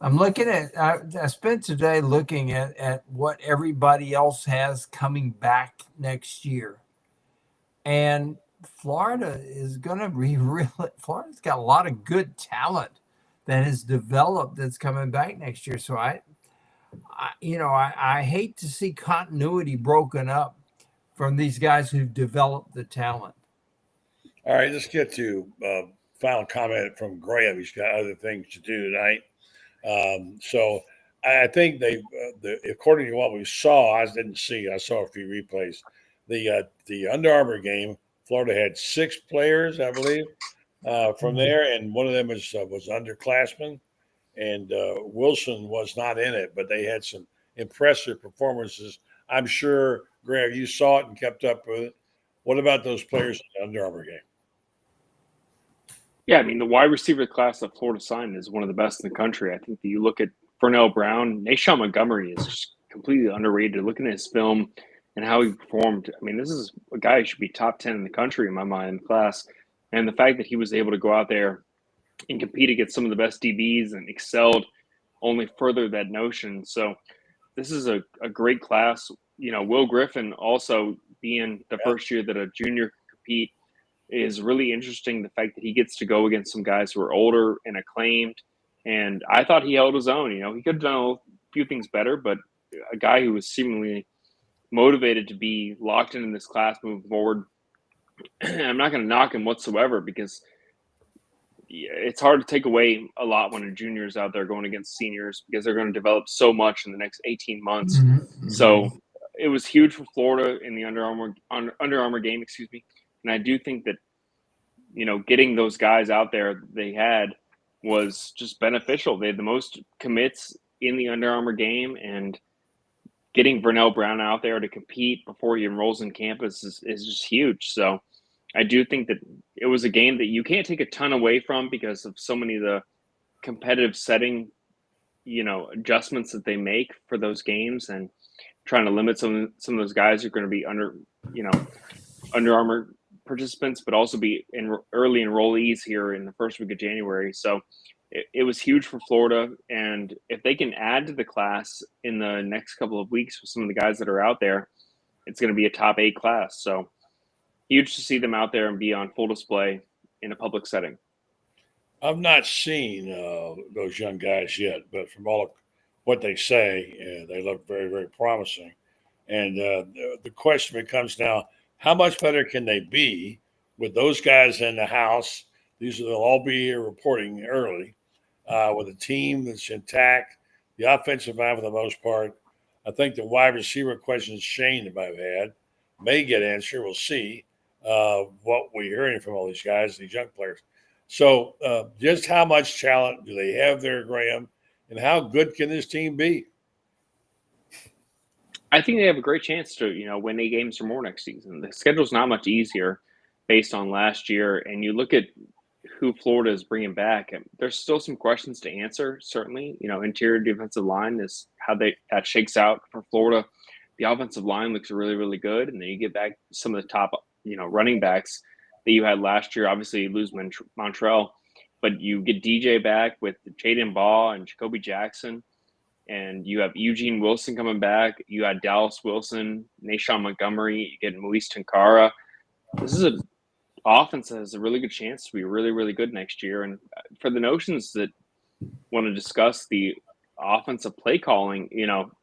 looking at. I spent today looking at what everybody else has coming back next year, and Florida is going to be really. Florida's got a lot of good talent that has developed that's coming back next year. So I hate to see continuity broken up from these guys who've developed the talent. All right, let's get to final comment from Graham. He's got other things to do tonight. So I think according to what we saw, I didn't see. I saw a few replays. The Under Armour game, Florida had 6 players, I believe, from there, and one of them was underclassmen, and Wilson was not in it, but they had some impressive performances. I'm sure, Greg, you saw it and kept up with it. What about those players in the Under Armour game? Yeah, I mean, the wide receiver class that Florida signed is one of the best in the country. I think that you look at Vernell Brown, Nashawn Montgomery is just completely underrated. Looking at his film and how he performed, I mean, this is a guy who should be top 10 in the country in my mind in the class. And the fact that he was able to go out there and compete against some of the best DBs and excelled only furthered that notion. So this is a great class. Will Griffin also being the first year that a junior can compete is really interesting. The fact that he gets to go against some guys who are older and acclaimed. And I thought he held his own. He could have done a few things better, but a guy who was seemingly motivated to be locked in this class moving forward. I'm not going to knock him whatsoever because it's hard to take away a lot when a junior is out there going against seniors because they're going to develop so much in the next 18 months. Mm-hmm. So it was huge for Florida in the Under Armour game, And I do think that, getting those guys out there they had was just beneficial. They had the most commits in the Under Armour game, and getting Vernell Brown out there to compete before he enrolls in campus is just huge. So I do think that it was a game that you can't take a ton away from because of so many of the competitive setting, adjustments that they make for those games and trying to limit some of those guys who are going to be Under Armour participants, but also be in early enrollees here in the first week of January. So it was huge for Florida. And if they can add to the class in the next couple of weeks with some of the guys that are out there, it's going to be a top 8 class. So huge to see them out there and be on full display in a public setting. I've not seen those young guys yet, but from all of what they say, they look very, very promising. And the question becomes now, how much better can they be with those guys in the house? They'll all be here reporting early with a team that's intact, the offensive line for the most part. I think the wide receiver questions Shane might have had may get answered. We'll see what we're hearing from all these guys, these young players. So just how much talent do they have there, Graham, and how good can this team be? I think they have a great chance to, win 8 games or more next season. The schedule's not much easier based on last year. And you look at who Florida is bringing back, and there's still some questions to answer, certainly. Interior defensive line is how that shakes out for Florida. The offensive line looks really, really good. And then you get back some of the top, running backs that you had last year. Obviously, you lose Montrell, but you get DJ back with Jaden Baugh and Jacoby Jackson. And you have Eugene Wilson coming back. You had Dallas Wilson, Nashawn Montgomery. You get Moise Tenkara. This is an offense that has a really good chance to be really, really good next year. And for the notions that want to discuss the offensive play calling,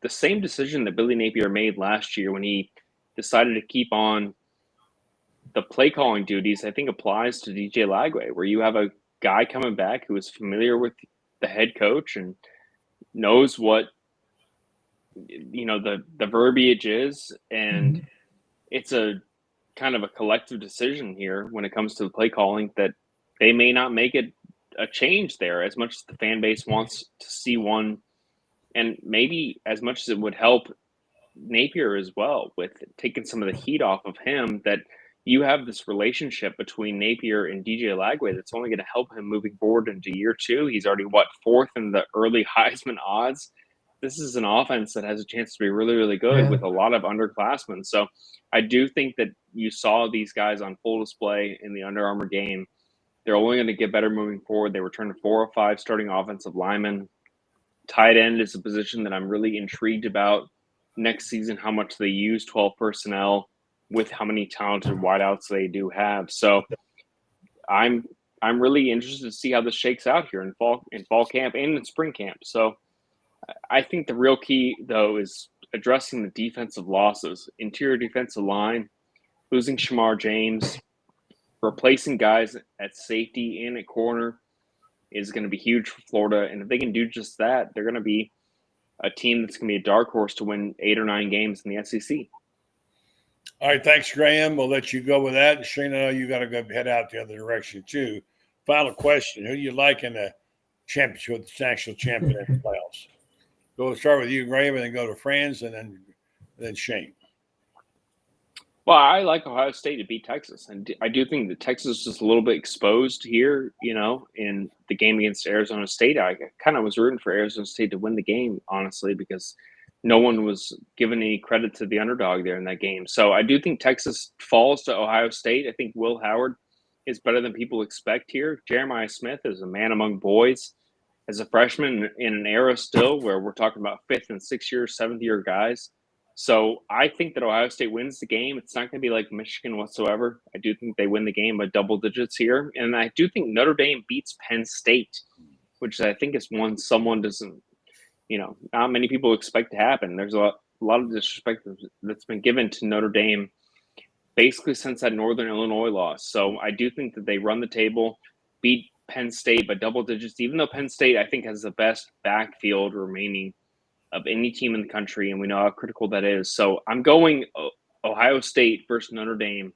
the same decision that Billy Napier made last year when he decided to keep on the play calling duties, I think applies to DJ Lagway, where you have a guy coming back who is familiar with the head coach and knows what the verbiage is, and it's a kind of a collective decision here when it comes to the play calling that they may not make it a change there as much as the fan base wants to see one, and maybe as much as it would help Napier as well with taking some of the heat off of him, that you have this relationship between Napier and DJ Lagway that's only going to help him moving forward into year 2. He's already fourth in the early Heisman odds. This is an offense that has a chance to be really, really good with a lot of underclassmen. So I do think that you saw these guys on full display in the Under Armour game. They're only going to get better moving forward. They returned 4 or 5 starting offensive linemen. Tight end is a position that I'm really intrigued about next season, how much they use 12 personnel with how many talented wideouts they do have. So I'm really interested to see how this shakes out here in fall camp and in spring camp. So I think the real key, though, is addressing the defensive losses. Interior defensive line, losing Shamar James, replacing guys at safety and at corner is going to be huge for Florida. And if they can do just that, they're going to be a team that's going to be a dark horse to win 8 or 9 games in the SEC. All right, thanks, Graham. We'll let you go with that. And Shane, I know you got to go head out the other direction, too. Final question. Who do you like in the championship, the national champion in the playoffs? Go start with you, Graham, and then go to Franz, and then Shane. Well, I like Ohio State to beat Texas. And I do think that Texas is just a little bit exposed here, in the game against Arizona State. I kind of was rooting for Arizona State to win the game, honestly, because no one was giving any credit to the underdog there in that game. So I do think Texas falls to Ohio State. I think Will Howard is better than people expect here. Jeremiah Smith is a man among boys as a freshman in an era still where we're talking about 5th and 6th year, 7th year guys. So I think that Ohio State wins the game. It's not going to be like Michigan whatsoever. I do think they win the game by double digits here. And I do think Notre Dame beats Penn State, which I think is one someone doesn't, not many people expect to happen. There's a lot of disrespect that's been given to Notre Dame basically since that Northern Illinois loss. So I do think that they run the table, beat Penn State by double digits, even though Penn State, I think, has the best backfield remaining of any team in the country, and we know how critical that is. So I'm going Ohio State versus Notre Dame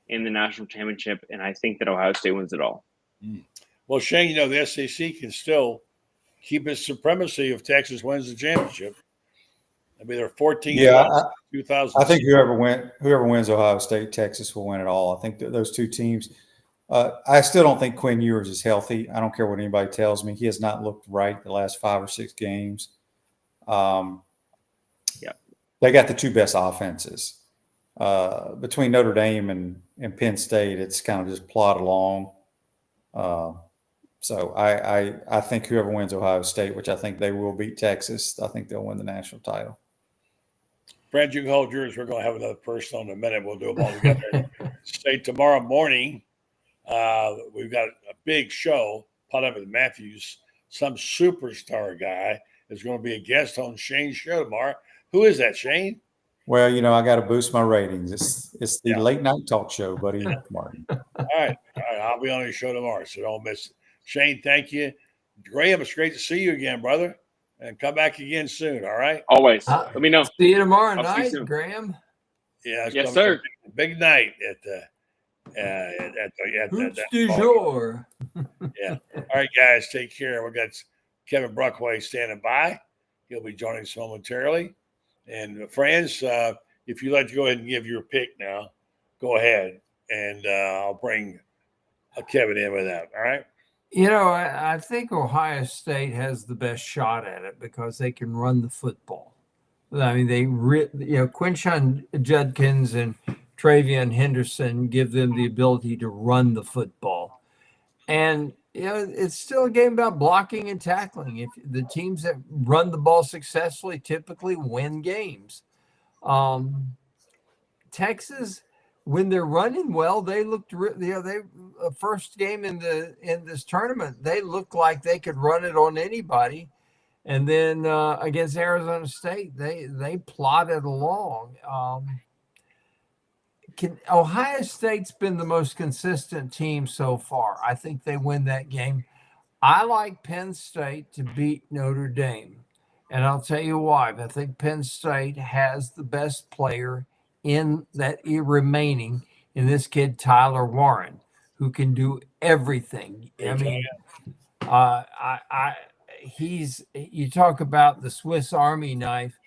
in the national championship, and I think that Ohio State wins it all. Well, Shane, the SEC can still keep its supremacy if Texas wins the championship. I mean, they're 14. Yeah, 2000. I think whoever wins Ohio State, Texas will win it all. I think those two teams. I still don't think Quinn Ewers is healthy. I don't care what anybody tells me. He has not looked right the last 5 or 6 games. They got the 2 best offenses between Notre Dame and Penn State. It's kind of just plod along. So I think whoever wins Ohio State, which I think they will beat Texas, I think they'll win the national title. Franz, you can hold yours. We're going to have another person in a minute. We'll do them all together. Stay tomorrow morning. We've got a big show, Pot Up with Matthews. Some superstar guy is going to be a guest on Shane's show tomorrow. Who is that, Shane? Well, I got to boost my ratings. It's the late night talk show, buddy. Martin. All right. I'll be on your show tomorrow, so don't miss it. Shane, thank you. Graham, it's great to see you again, brother. And come back again soon, all right? Always. Let me know. See you tomorrow night, Graham. Yeah. Yes, sir. Big night at Hoops du jour. Yeah. All right, guys, take care. We got Kevin Bruckway standing by. He'll be joining us momentarily. And Franz, if you'd like to go ahead and give your pick now, go ahead, and I'll bring Kevin in with that. All right. I think Ohio State has the best shot at it because they can run the football. I mean, Quinshon Judkins and Travion Henderson give them the ability to run the football. And, it's still a game about blocking and tackling. If the teams that run the ball successfully typically win games. Texas, when they're running well, they looked, first game in this tournament, they looked like they could run it on anybody. And then against Arizona State, they plodded along. Ohio State's been the most consistent team so far. I think they win that game. I like Penn State to beat Notre Dame. And I'll tell you why. I think Penn State has the best player in that remaining in this kid, Tyler Warren, who can do everything. I mean, you talk about the Swiss Army knife.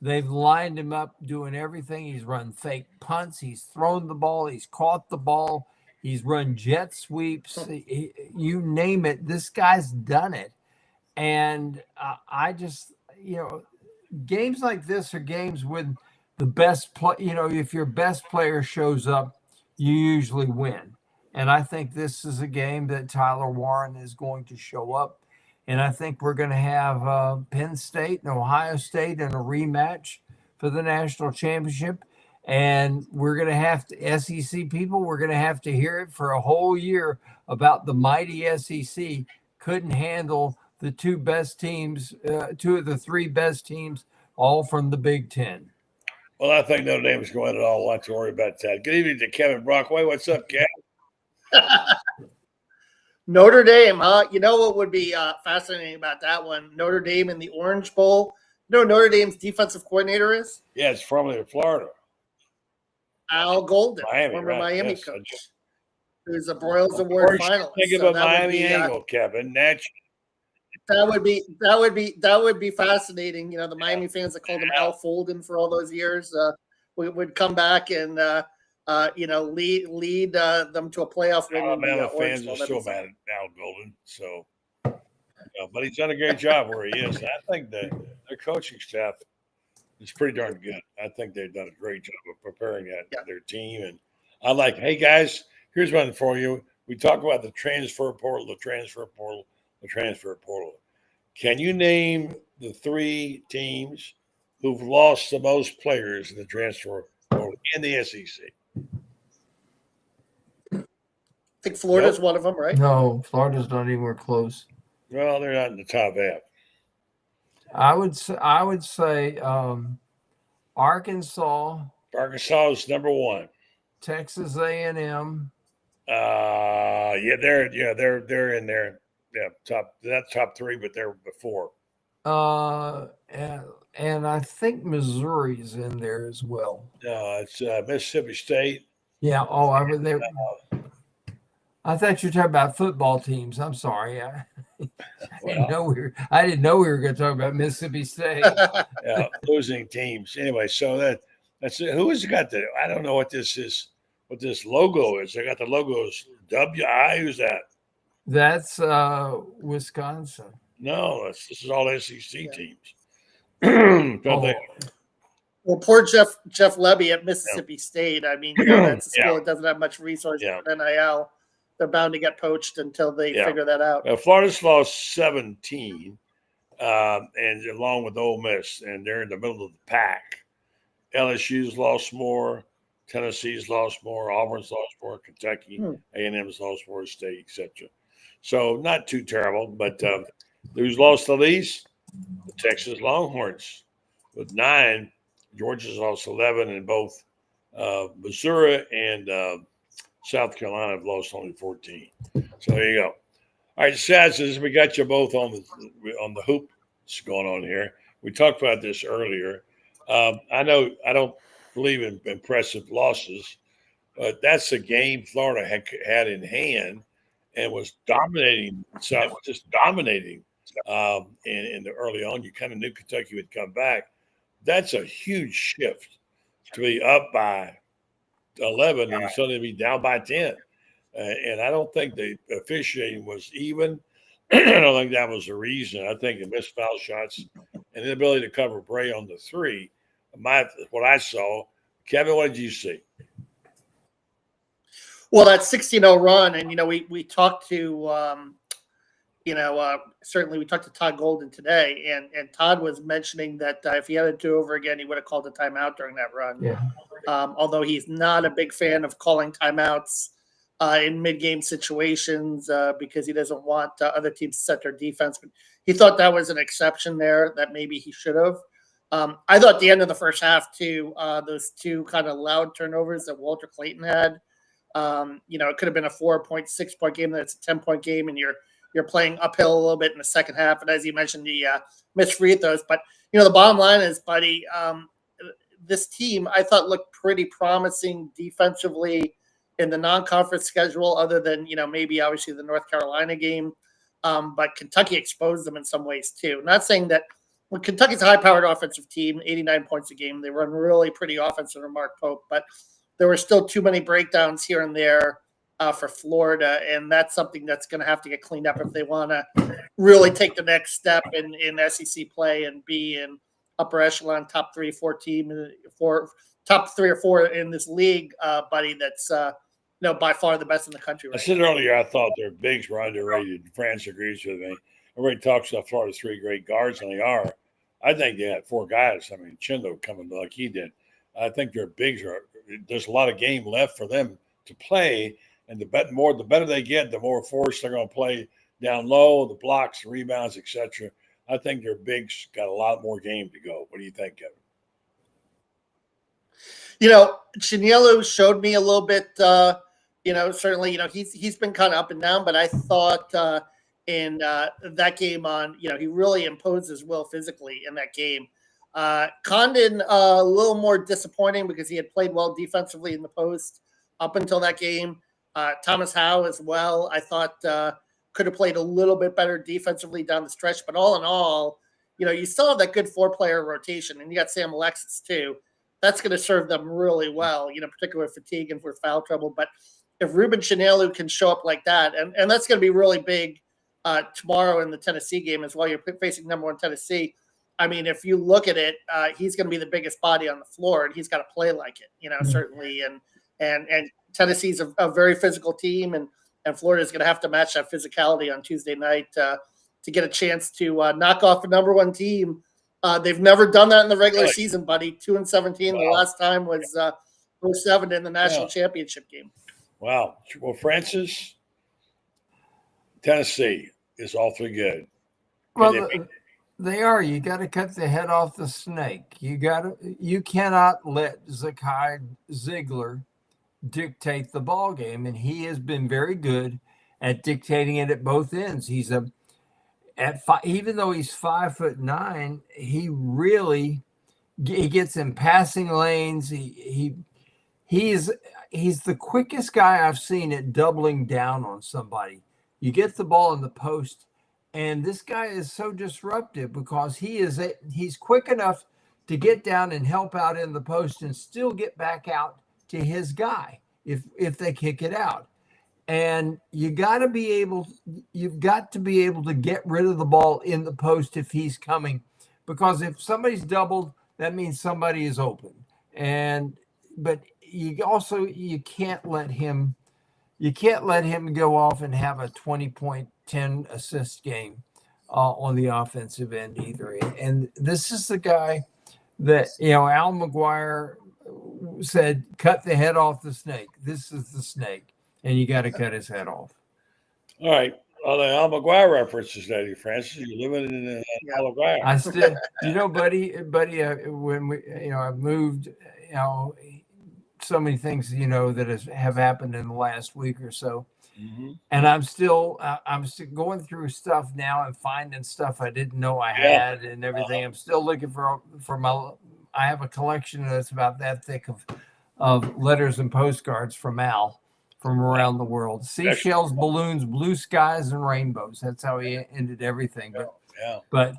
They've lined him up doing everything. He's run fake punts. He's thrown the ball. He's caught the ball. He's run jet sweeps. You name it. This guy's done it. And I just, games like this are games when the best play, if your best player shows up, you usually win. And I think this is a game that Tyler Warren is going to show up. And I think we're going to have Penn State and Ohio State in a rematch for the national championship. And we're going to have to, SEC people, we're going to have to hear it for a whole year about the mighty SEC couldn't handle the two best teams, two of the three best teams, all from the Big Ten. Well, I think Notre Dame is going to all want to worry about that. Good evening to Kevin Brockway. What's up, Kev? Notre Dame, huh? You know what would be fascinating about that one? Notre Dame in the Orange Bowl. You know who Notre Dame's defensive coordinator is? Yeah, it's formerly in Florida. Al Golden, former Miami coach, who's a Broyles Award finalist. Think of a Miami angle, Kevin. That would be fascinating. The Miami fans that called him Al Folden for all those years would come back and lead them to a playoff win. Alabama fans are still mad at Al Golden, so but he's done a great job where he is. And I think their coaching staff is pretty darn good. I think they've done a great job of preparing their team. And I like, hey guys, here's one for you. We talk about the transfer portal. Can you name the three teams who've lost the most players in the transfer portal in the SEC? I think Florida's one of them, right? No, Florida's not anywhere close. Well, they're not in the top half. I would say Arkansas. Arkansas is number one. Texas A&M. They're in there. Yeah, top three, but they're before. And I think Missouri's in there as well. It's Mississippi State. Yeah. Oh, I thought you were talking about football teams. I'm sorry. I didn't know we were going to talk about Mississippi State. Yeah, losing teams. Anyway, so that's it. Who has got the? I don't know what this is. What this logo is? They got the logos WI. Who's that? That's Wisconsin. No, this is all SEC teams. Well, poor Jeff Lebby at Mississippi State. I mean, that's a school that doesn't have much resources for NIL. They're bound to get poached until they figure that out. Florida's lost 17, and along with Ole Miss, and they're in the middle of the pack. LSU's lost more. Tennessee's lost more. Auburn's lost more. Kentucky, A&M's lost more. State, etc. So not too terrible, but who's lost the least? The Texas Longhorns with 9. Georgia's lost 11, and both Missouri and South Carolina have lost only 14. So there you go. All right, Saz, we got you both on the hoop. What's going on here? We talked about this earlier. I know I don't believe in impressive losses, but that's a game Florida had in hand and was dominating. So just dominating in the early on. You kind of knew Kentucky would come back. That's a huge shift to be up by 11 and suddenly be down by 10. And I don't think the officiating was even. I don't think that was the reason. I think the missed foul shots and the ability to cover Bray on the 3. What I saw. Kevin, what did you see? Well, that 16-0 run, and we talked to certainly we talked to Todd Golden today, and Todd was mentioning that if he had to do over again, he would have called a timeout during that run. Yeah. Although he's not a big fan of calling timeouts in mid-game situations because he doesn't want other teams to set their defense. But he thought that was an exception there that maybe he should have. I thought at the end of the first half, too, those two kind of loud turnovers that Walter Clayton had, it could have been a 4.6 point game. That's a 10-point game, and you're you're playing uphill a little bit in the second half. And as you mentioned, the missed free throws. But, the bottom line is, buddy, this team I thought looked pretty promising defensively in the non-conference schedule, other than, maybe obviously the North Carolina game. But Kentucky exposed them in some ways too. Not saying that when Kentucky's a high-powered offensive team, 89 points a game, they run really pretty offense under Mark Pope, but there were still too many breakdowns here and there for Florida, and that's something that's going to have to get cleaned up if they want to really take the next step in SEC play and be in upper echelon top 3-4 team, top 3 or 4 in this league, buddy. That's by far the best in the country. I said earlier I thought their bigs were underrated. Franz agrees with me. Everybody talks about Florida's 3 great guards, and they are. I think they had 4 guys. I mean, Chindo coming like he did. I think their bigs are. There's a lot of game left for them to play, and the better they get, the more force they're going to play down low, the blocks, the rebounds, etc. I think their bigs got a lot more game to go. What do you think, Kevin? Chinielu showed me a little bit. Certainly, he's been kind of up and down, but I thought in that game he really imposed his will physically in that game. Condon a little more disappointing because he had played well defensively in the post up until that game. Thomas Howe as well, I thought could have played a little bit better defensively down the stretch. But all in all, you still have that good 4-player rotation, and you got Sam Alexis too. That's going to serve them really well, particularly with fatigue and with foul trouble. But if Ruben Chinelu can show up like that, and that's going to be really big tomorrow in the Tennessee game as well. You're facing number 1 Tennessee. I mean, if you look at it, he's going to be the biggest body on the floor, and he's got to play like it, certainly. And Tennessee's a very physical team, and Florida's going to have to match that physicality on Tuesday night to get a chance to knock off a number 1 team. They've never done that in the regular season, buddy. 2-17. Wow. The last time was 07 in the national championship game. Wow. Well, Francis, Tennessee is awfully good. Well, they are. You got to cut the head off the snake. You cannot let Zakai Ziegler dictate the ball game, and he has been very good at dictating it at both ends. He's even though he's 5'9", he gets in passing lanes. He's the quickest guy I've seen at doubling down on somebody. You get the ball in the post, and this guy is so disruptive because he's quick enough to get down and help out in the post and still get back out to his guy if they kick it out. And you've got to be able to get rid of the ball in the post if he's coming, because if somebody's doubled, that means somebody is open. But you can't let him go off and have a 20-point, 10-assist game on the offensive end either. And this is the guy that, Al McGuire said, cut the head off the snake. This is the snake, and you got to cut his head off. All right. Well, the Al McGuire references that, Francis. You're living in Al McGuire. I still, buddy, when we, I've moved, so many things, that have happened in the last week or so. Mm-hmm. And I'm still going through stuff now and finding stuff I didn't know I had and everything. I'm still looking for I have a collection that's about that thick of letters and postcards from Al from around the world. Seashells, balloons, blue skies, and rainbows. That's how he ended everything. But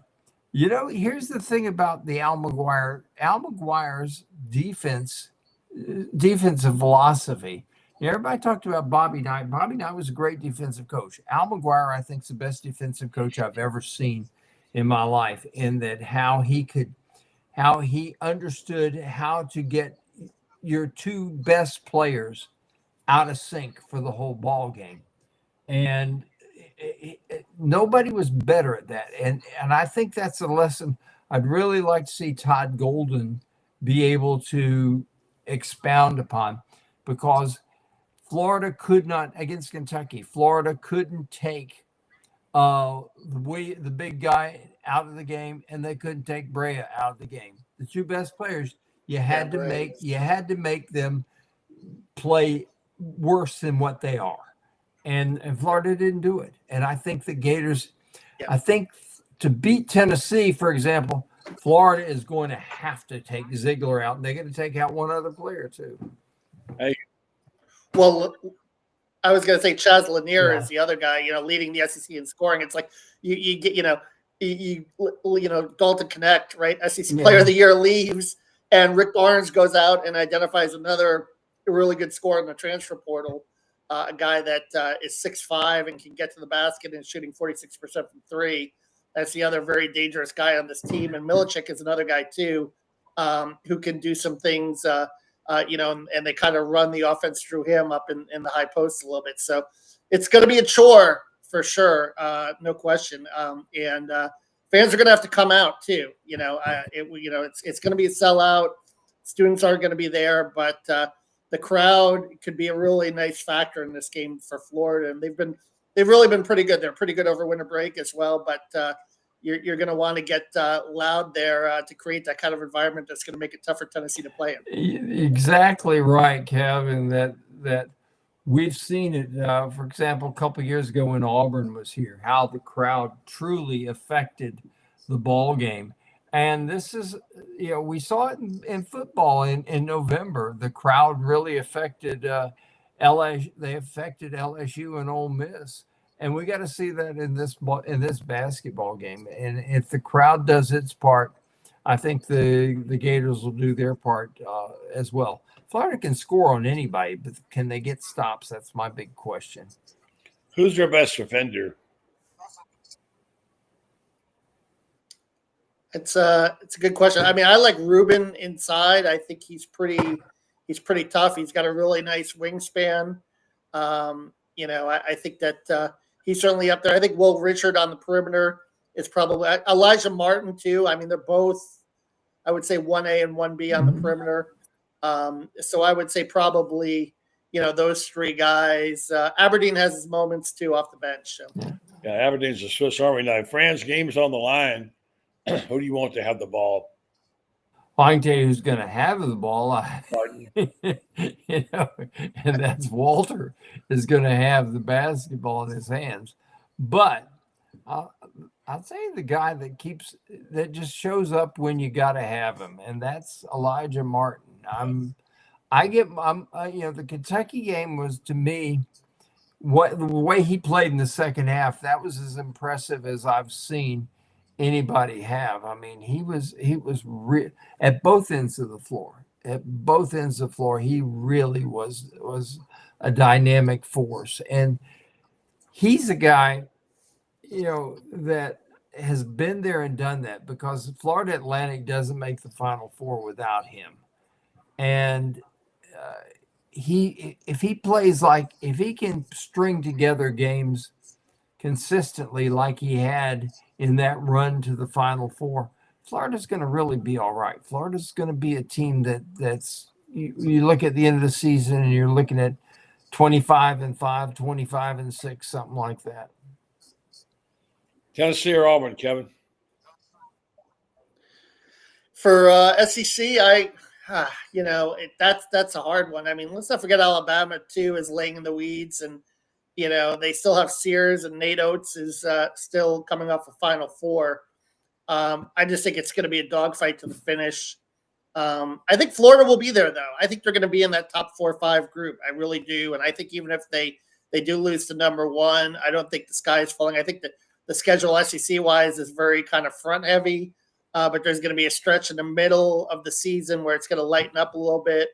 here's the thing about the Al McGuire. Al McGuire's defensive philosophy. Everybody talked about Bobby Knight. Bobby Knight was a great defensive coach. Al McGuire, I think, is the best defensive coach I've ever seen in my life, in that how he understood how to get your 2 best players out of sync for the whole ball game. And nobody was better at that. And I think that's a lesson I'd really like to see Todd Golden be able to expound upon, because Florida could not, against Kentucky, Florida couldn't take the big guy out of the game, and they couldn't take Brea out of the game. The 2 best players, you had to make them play worse than what they are. and Florida didn't do it. And I think the Gators, Yeah. I think to beat Tennessee, for example, Florida is going to have to take Ziegler out, and they're going to take out one other player too. Hey, Well, I was going to say Chaz Lanier Yeah. is the other guy, leading the SEC in scoring. It's like you get, Dalton Connect, right? SEC Player of the Year leaves, and Rick Barnes goes out and identifies another really good scorer in the transfer portal, a guy that is 6'5" and can get to the basket and shooting 46% from three. That's the other very dangerous guy on this team. And Milicic is another guy too, who can do some things, and they kind of run the offense through him up in the high post a little bit. So it's going to be a chore for sure, no question. And fans are going to have to come out too. It's going to be a sellout. Students aren't going to be there, but the crowd could be a really nice factor in this game for Florida. And they've really been pretty good. They're pretty good over winter break as well. But you're going to want to get loud there to create that kind of environment that's going to make it tough for Tennessee to play in. Exactly right, Kevin. That we've seen it. For example, a couple of years ago when Auburn was here, how the crowd truly affected the ball game. And this is, we saw it in football in November. The crowd really affected LSU. They affected LSU and Ole Miss, and we got to see that in this basketball game. And if the crowd does its part, I think the Gators will do their part as well. Florida can score on anybody, but can they get stops? That's my big question. Who's their best defender? It's a good question. I mean, I like Ruben inside. I think he's pretty tough. He's got a really nice wingspan. I think that he's certainly up there. I think Will Richard on the perimeter is probably Elijah Martin too. I mean, they're both, I would say 1A and 1B on the perimeter. So I would say probably, those three guys. Aberdeen has his moments too off the bench. So. Yeah, Aberdeen's a Swiss Army knife. Franz, game's on the line. Who do you want to have the ball? Well, I can tell you who's going to have the ball. And that's Walter is going to have the basketball in his hands. But I'll say the guy that just shows up when you got to have him, and that's Elijah Martin. The Kentucky game was, to me, the way he played in the second half, that was as impressive as I've seen anybody have. I mean, he was at both ends of the floor. At both ends of the floor, he really was a dynamic force. And he's a guy, that has been there and done that, because Florida Atlantic doesn't make the Final Four without him. And if he can string together games consistently like he had in that run to the Final Four, Florida's going to really be all right. Florida's going to be a team that's you look at the end of the season and you're looking at 25-5, 25-6, something like that. Tennessee or Auburn, Kevin? For SEC, that's a hard one. I mean, let's not forget Alabama too is laying in the weeds, and they still have Sears, and Nate Oates is still coming off a Final Four. I just think it's going to be a dogfight to the finish. I think Florida will be there, though. I think they're going to be in that top 4 or 5 group. I really do. And I think even if they do lose to number 1, I don't think the sky is falling. I think that the schedule SEC-wise is very kind of front-heavy, but there's going to be a stretch in the middle of the season where it's going to lighten up a little bit.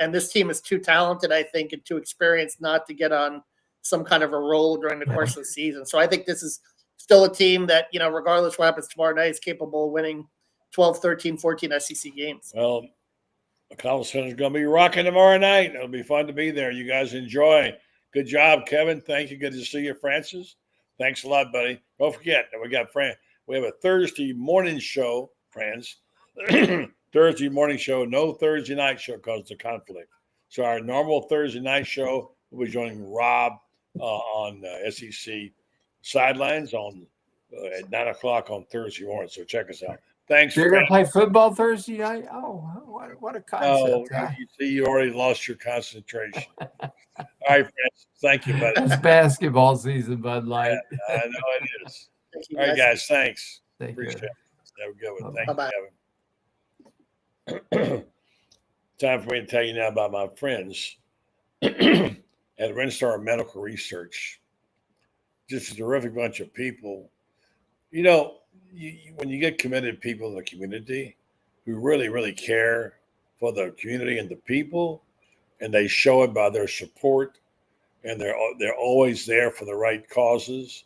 And this team is too talented, I think, and too experienced not to get on some kind of a roll during the course of the season. So I think this is still a team that, regardless what happens tomorrow night, is capable of winning 12, 13, 14 SEC games. Well, the College Center is going to be rocking tomorrow night. It'll be fun to be there. You guys enjoy. Good job, Kevin. Thank you. Good to see you, Francis. Thanks a lot, buddy. Don't forget that we got Franz. We have a Thursday morning show, Franz. Thursday morning show, no Thursday night show because of the conflict. So our normal Thursday night show, we'll be joining Rob on SEC Sidelines at 9 o'clock on Thursday morning. So check us out. Thanks. You're going to play football Thursday night? Oh, what a concept. Oh, you see, you already lost your concentration. All All right, friends. Thank you, buddy. It's basketball season, Bud Light. Yeah, I know it is. Thank you, All right, guys. Thanks. Take Appreciate care. it. Have a good one. Thank Bye-bye. you, Kevin. Time for me to tell you now about my friends at Renstar Medical Research. Just a terrific bunch of people. You know, when you get committed people in the community who really, really care for the community and the people, and they show it by their support, and they're always there for the right causes,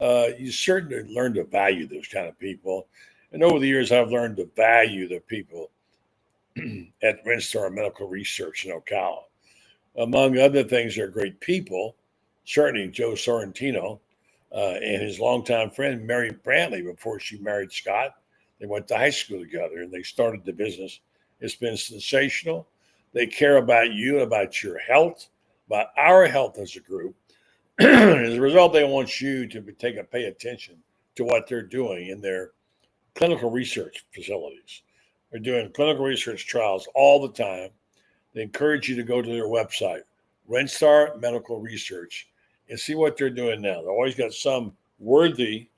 you certainly learn to value those kind of people. And over the years, I've learned to value the people at Renstar Medical Research in Ocala. Among other things, they're great people. Certainly, Joe Sorrentino and his longtime friend, Mary Brantley, before she married Scott. They went to high school together and they started the business. It's been sensational. They care about you, about your health, about our health as a group. As a result, they want you to pay attention to what they're doing in their clinical research facilities. They're doing clinical research trials all the time. They encourage you to go to their website, Renstar Medical Research, and see what they're doing now. They've always got some worthy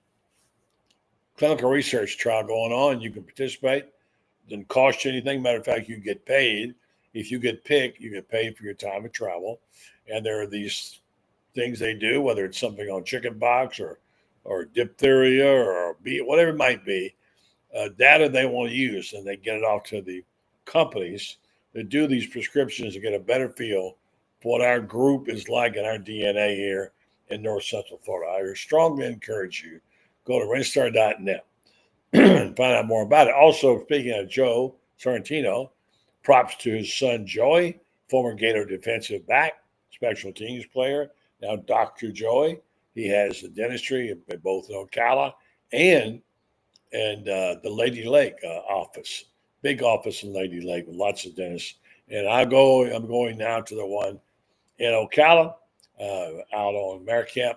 clinical research trial going on. You can participate. It doesn't cost you anything. Matter of fact, you get paid. If you get picked, you get paid for your time of travel. And there are these things they do, whether it's something on chickenpox or diphtheria or whatever it might be, data they want to use, and they get it off to the companies that do these prescriptions to get a better feel for what our group is like and our DNA here in North Central Florida. I strongly encourage you, go to renstar.net and find out more about it. Also, speaking of Joe Sorrentino, props to his son, Joey, former Gator defensive back, special teams player, now Dr. Joey. He has the dentistry both in Ocala and the Lady Lake office, big office in Lady Lake with lots of dentists. And I'm going now to the one in Ocala, out on Maricamp,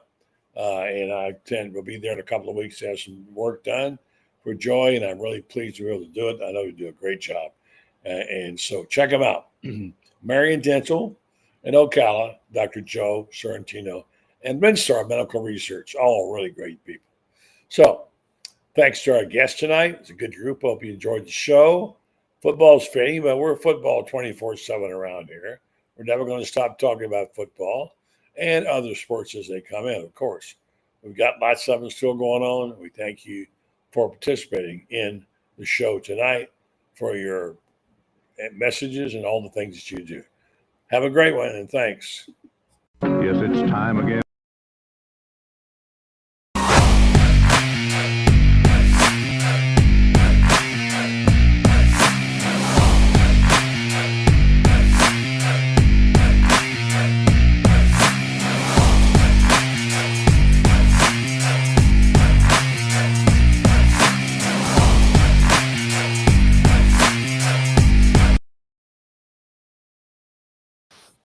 and I will be there in a couple of weeks to have some work done for Joy, and I'm really pleased to be able to do it. I know you do a great job, and so check them out. Marion Dental in Ocala, Dr. Joe Sorrentino, and Renstar Medical Research, all really great people. So thanks to our guest tonight. It's a good group. Hope you enjoyed the show. Football's fading, but we're football 24/7 around here. We're never going to stop talking about football and other sports as they come in, of course. We've got lots of them still going on. We thank you for participating in the show tonight, for your messages and all the things that you do. Have a great one, and thanks. Yes, it's time again